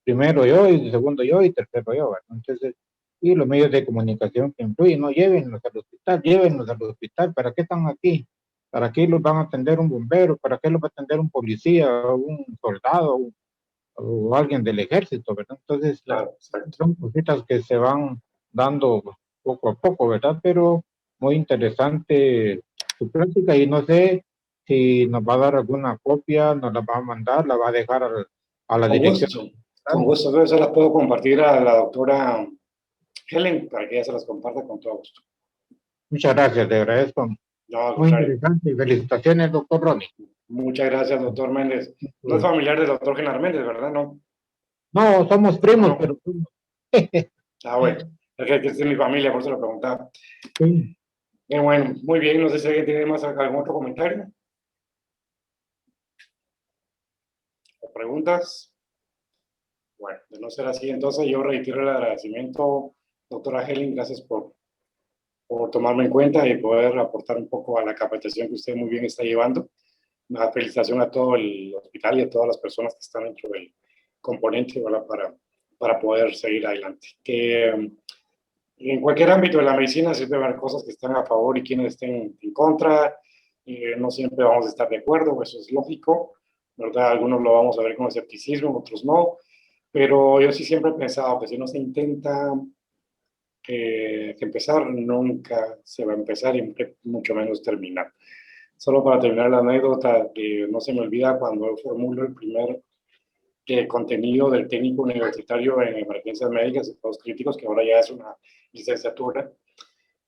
primero yo y segundo yo y tercero yo, ¿verdad? Entonces, y los medios de comunicación que influyen, no, llévenlos al hospital, ¿para qué están aquí? ¿Para qué los van a atender un bombero? ¿Para qué los va a atender un policía, o un soldado, o alguien del ejército, ¿verdad? Entonces, Claro, son cositas que se van dando poco a poco, ¿verdad? Pero muy interesante su práctica, y no sé si nos va a dar alguna copia, nos la va a mandar, la va a dejar a la dirección. Con gusto, yo se las puedo compartir a la doctora Helen para que ella se las comparta con todo gusto. Muchas gracias, le agradezco. No, al Muy contrario. interesante. Felicitaciones, doctor Ronnie. Muchas gracias, doctor Méndez. No es familiar del doctor Genaro Méndez, ¿verdad? No. No, somos primos, No. pero... Ah, bueno. Es que es de mi familia, por eso lo preguntaba. Sí. Bueno, muy bien. No sé si alguien tiene más algún otro comentario o preguntas. Bueno, de no ser así, entonces yo reitero el agradecimiento, doctora Helen, gracias por tomarme en cuenta y poder aportar un poco a la capacitación que usted muy bien está llevando. Una felicitación a todo el hospital y a todas las personas que están dentro del componente, ¿verdad? Para poder seguir adelante. Que en cualquier ámbito de la medicina siempre va a haber cosas que están a favor y quienes estén en contra. No siempre vamos a estar de acuerdo, eso es lógico, ¿verdad? Algunos lo vamos a ver con escepticismo, otros no. Pero yo sí siempre he pensado que si no se intenta que empezar, nunca se va a empezar y mucho menos terminar. Solo para terminar la anécdota, que no se me olvida cuando yo formulo el primer contenido del técnico universitario en emergencias médicas y estados críticos, que ahora ya es una licenciatura,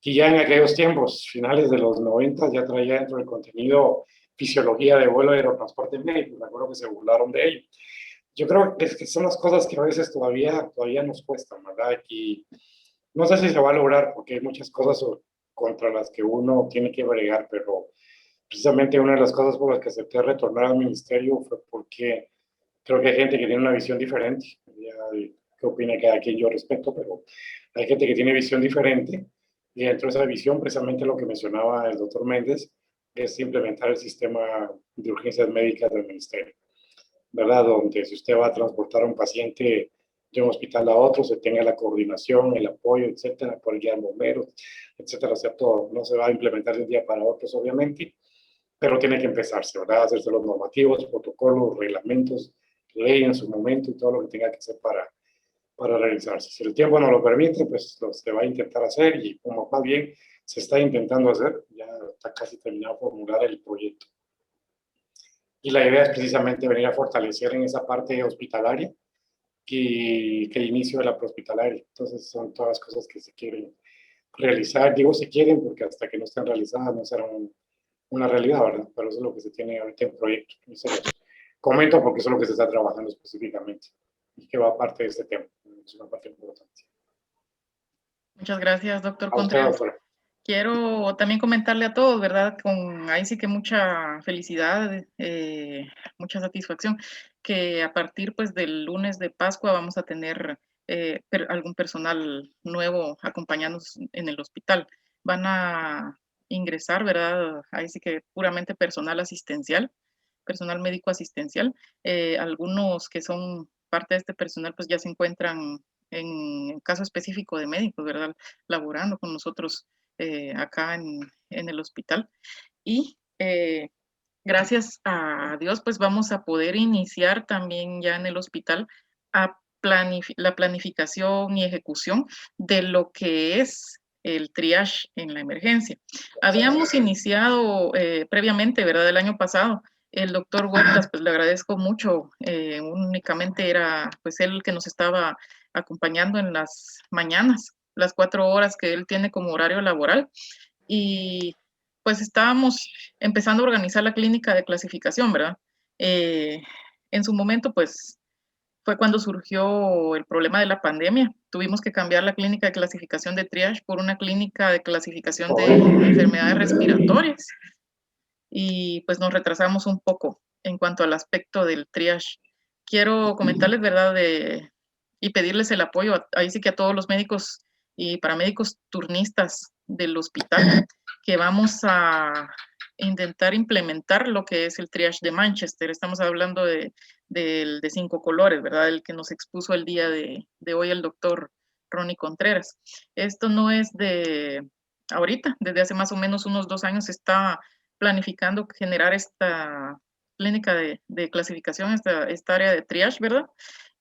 y ya en aquellos tiempos, finales de los 90, ya traía dentro del contenido fisiología de vuelo y aerotransporte médico. Me acuerdo que se burlaron de ello. Yo creo que son las cosas que a veces todavía nos cuestan, ¿verdad? Y no sé si se va a lograr porque hay muchas cosas contra las que uno tiene que bregar, pero precisamente una de las cosas por las que acepté retornar al ministerio fue porque creo que hay gente que tiene una visión diferente. Ya, qué opina cada quien, yo respeto, pero hay gente que tiene visión diferente y dentro de esa visión, precisamente lo que mencionaba el doctor Méndez, es implementar el sistema de urgencias médicas del ministerio, ¿verdad? Donde si usted va a transportar a un paciente de un hospital a otro, se tenga la coordinación, el apoyo, etcétera, por guiar bomberos, etcétera, o sea, todo. No se va a implementar de un día para otro, obviamente, pero tiene que empezarse, ¿verdad? Hacerse los normativos, protocolos, reglamentos, ley en su momento y todo lo que tenga que hacer para realizarse. Si el tiempo no lo permite, pues se va a intentar hacer y como más bien se está intentando hacer, ya está casi terminado de formular el proyecto. Y la idea es precisamente venir a fortalecer en esa parte hospitalaria que el inicio de la prehospitalaria. Entonces son todas cosas que se quieren realizar. Digo se quieren porque hasta que no estén realizadas no serán una realidad, ¿verdad? Pero eso es lo que se tiene ahorita en proyecto. Y se los comento porque eso es lo que se está trabajando específicamente y que va parte de este tema. Es una parte importante. Muchas gracias, doctor A usted, Contreras. doctora. Quiero también comentarle a todos, ¿verdad? Ahí sí que mucha felicidad, mucha satisfacción, que a partir pues del lunes de Pascua vamos a tener algún personal nuevo acompañándonos en el hospital. Van a ingresar, ¿verdad? Ahí sí que puramente personal asistencial, personal médico asistencial. Algunos que son parte de este personal pues ya se encuentran en caso específico de médicos, ¿verdad? Laborando con nosotros acá en el hospital. Y gracias a Dios, pues vamos a poder iniciar también ya en el hospital la planificación y ejecución de lo que es el triage en la emergencia. Habíamos iniciado previamente, ¿verdad? El año pasado, el doctor Huertas, pues le agradezco mucho, únicamente era pues él el que nos estaba acompañando en las mañanas, las 4 horas que él tiene como horario laboral, y pues estábamos empezando a organizar la clínica de clasificación, ¿verdad? En su momento, pues, fue cuando surgió el problema de la pandemia. Tuvimos que cambiar la clínica de clasificación de triage por una clínica de clasificación de enfermedades respiratorias. Y pues nos retrasamos un poco en cuanto al aspecto del triage. Quiero comentarles, ¿verdad? Y pedirles el apoyo, ahí sí que a todos los médicos y paramédicos turnistas del hospital, que vamos a intentar implementar lo que es el triage de Manchester. Estamos hablando de 5 colores, ¿verdad? El que nos expuso el día de hoy el doctor Ronnie Contreras. Esto no es de ahorita, desde hace más o menos unos 2 años se está planificando generar esta clínica de clasificación, esta área de triage, ¿verdad?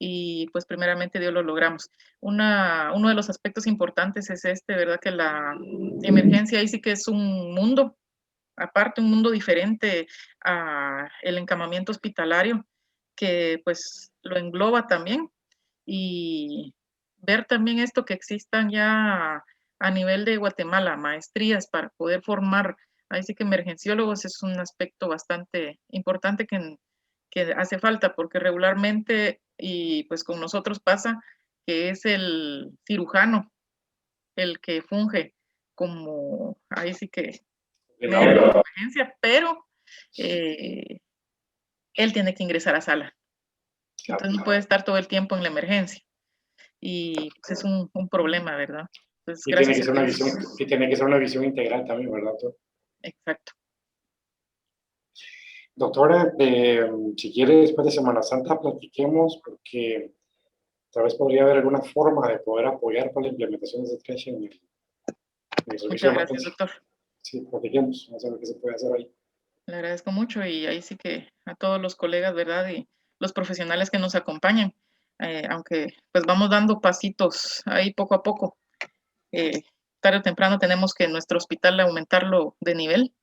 Y pues primeramente Dios lo logramos. Uno de los aspectos importantes es ¿verdad? Que la emergencia ahí sí que es un mundo, aparte un mundo diferente a el encamamiento hospitalario, que pues lo engloba también, y ver también esto que existan ya a nivel de Guatemala, maestrías para poder formar, ahí sí que emergenciólogos es un aspecto bastante importante que hace falta, porque regularmente, y pues con nosotros pasa, que es el cirujano el que funge como, ahí sí que médico de emergencia, pero él tiene que ingresar a sala. Entonces no puede estar todo el tiempo en la emergencia. Y pues es un problema, ¿verdad? Entonces, Y tiene que ser una visión, y tiene que ser una visión integral también, ¿verdad, doctor? Exacto. Doctora, si quiere después de Semana Santa platiquemos, porque tal vez podría haber alguna forma de poder apoyar para la implementación de ese triage en el servicio Muchas de gracias, emergencia. doctor. Sí, platiquemos, vamos a ver qué se puede hacer ahí. Le agradezco mucho y ahí sí que a todos los colegas, ¿verdad? Y los profesionales que nos acompañan, aunque pues vamos dando pasitos ahí poco a poco. Tarde o temprano tenemos que en nuestro hospital aumentarlo de nivel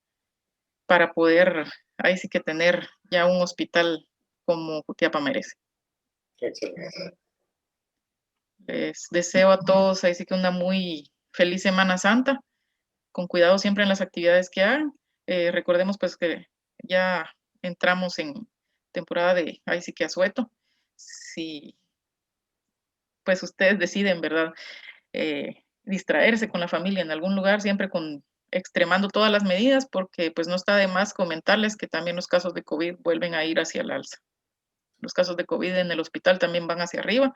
para poder, ahí sí que tener ya un hospital como Jutiapa merece. Excelente. Les deseo a todos ahí sí que una muy feliz Semana Santa, con cuidado siempre en las actividades que hagan. Recordemos pues que ya entramos en temporada de ahí sí que asueto. Si pues ustedes deciden, ¿verdad? Distraerse con la familia en algún lugar, siempre extremando todas las medidas, porque pues no está de más comentarles que también los casos de COVID vuelven a ir hacia el alza. Los casos de COVID en el hospital también van hacia arriba.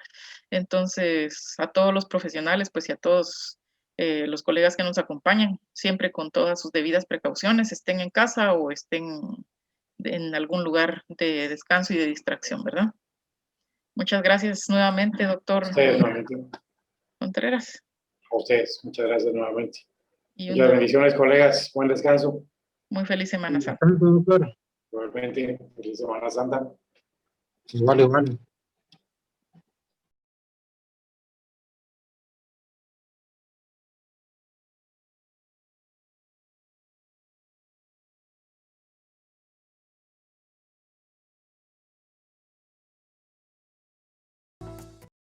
Entonces, a todos los profesionales, pues y a todos los colegas que nos acompañan, siempre con todas sus debidas precauciones, estén en casa o estén en algún lugar de descanso y de distracción, ¿verdad? Muchas gracias nuevamente, doctor Ustedes nuevamente. Contreras. A ustedes, muchas gracias nuevamente. Y Muchas una bendiciones, colegas. Buen descanso. muy feliz Semana Santa. Doctor. Igualmente, feliz Semana Santa. Igual, igual.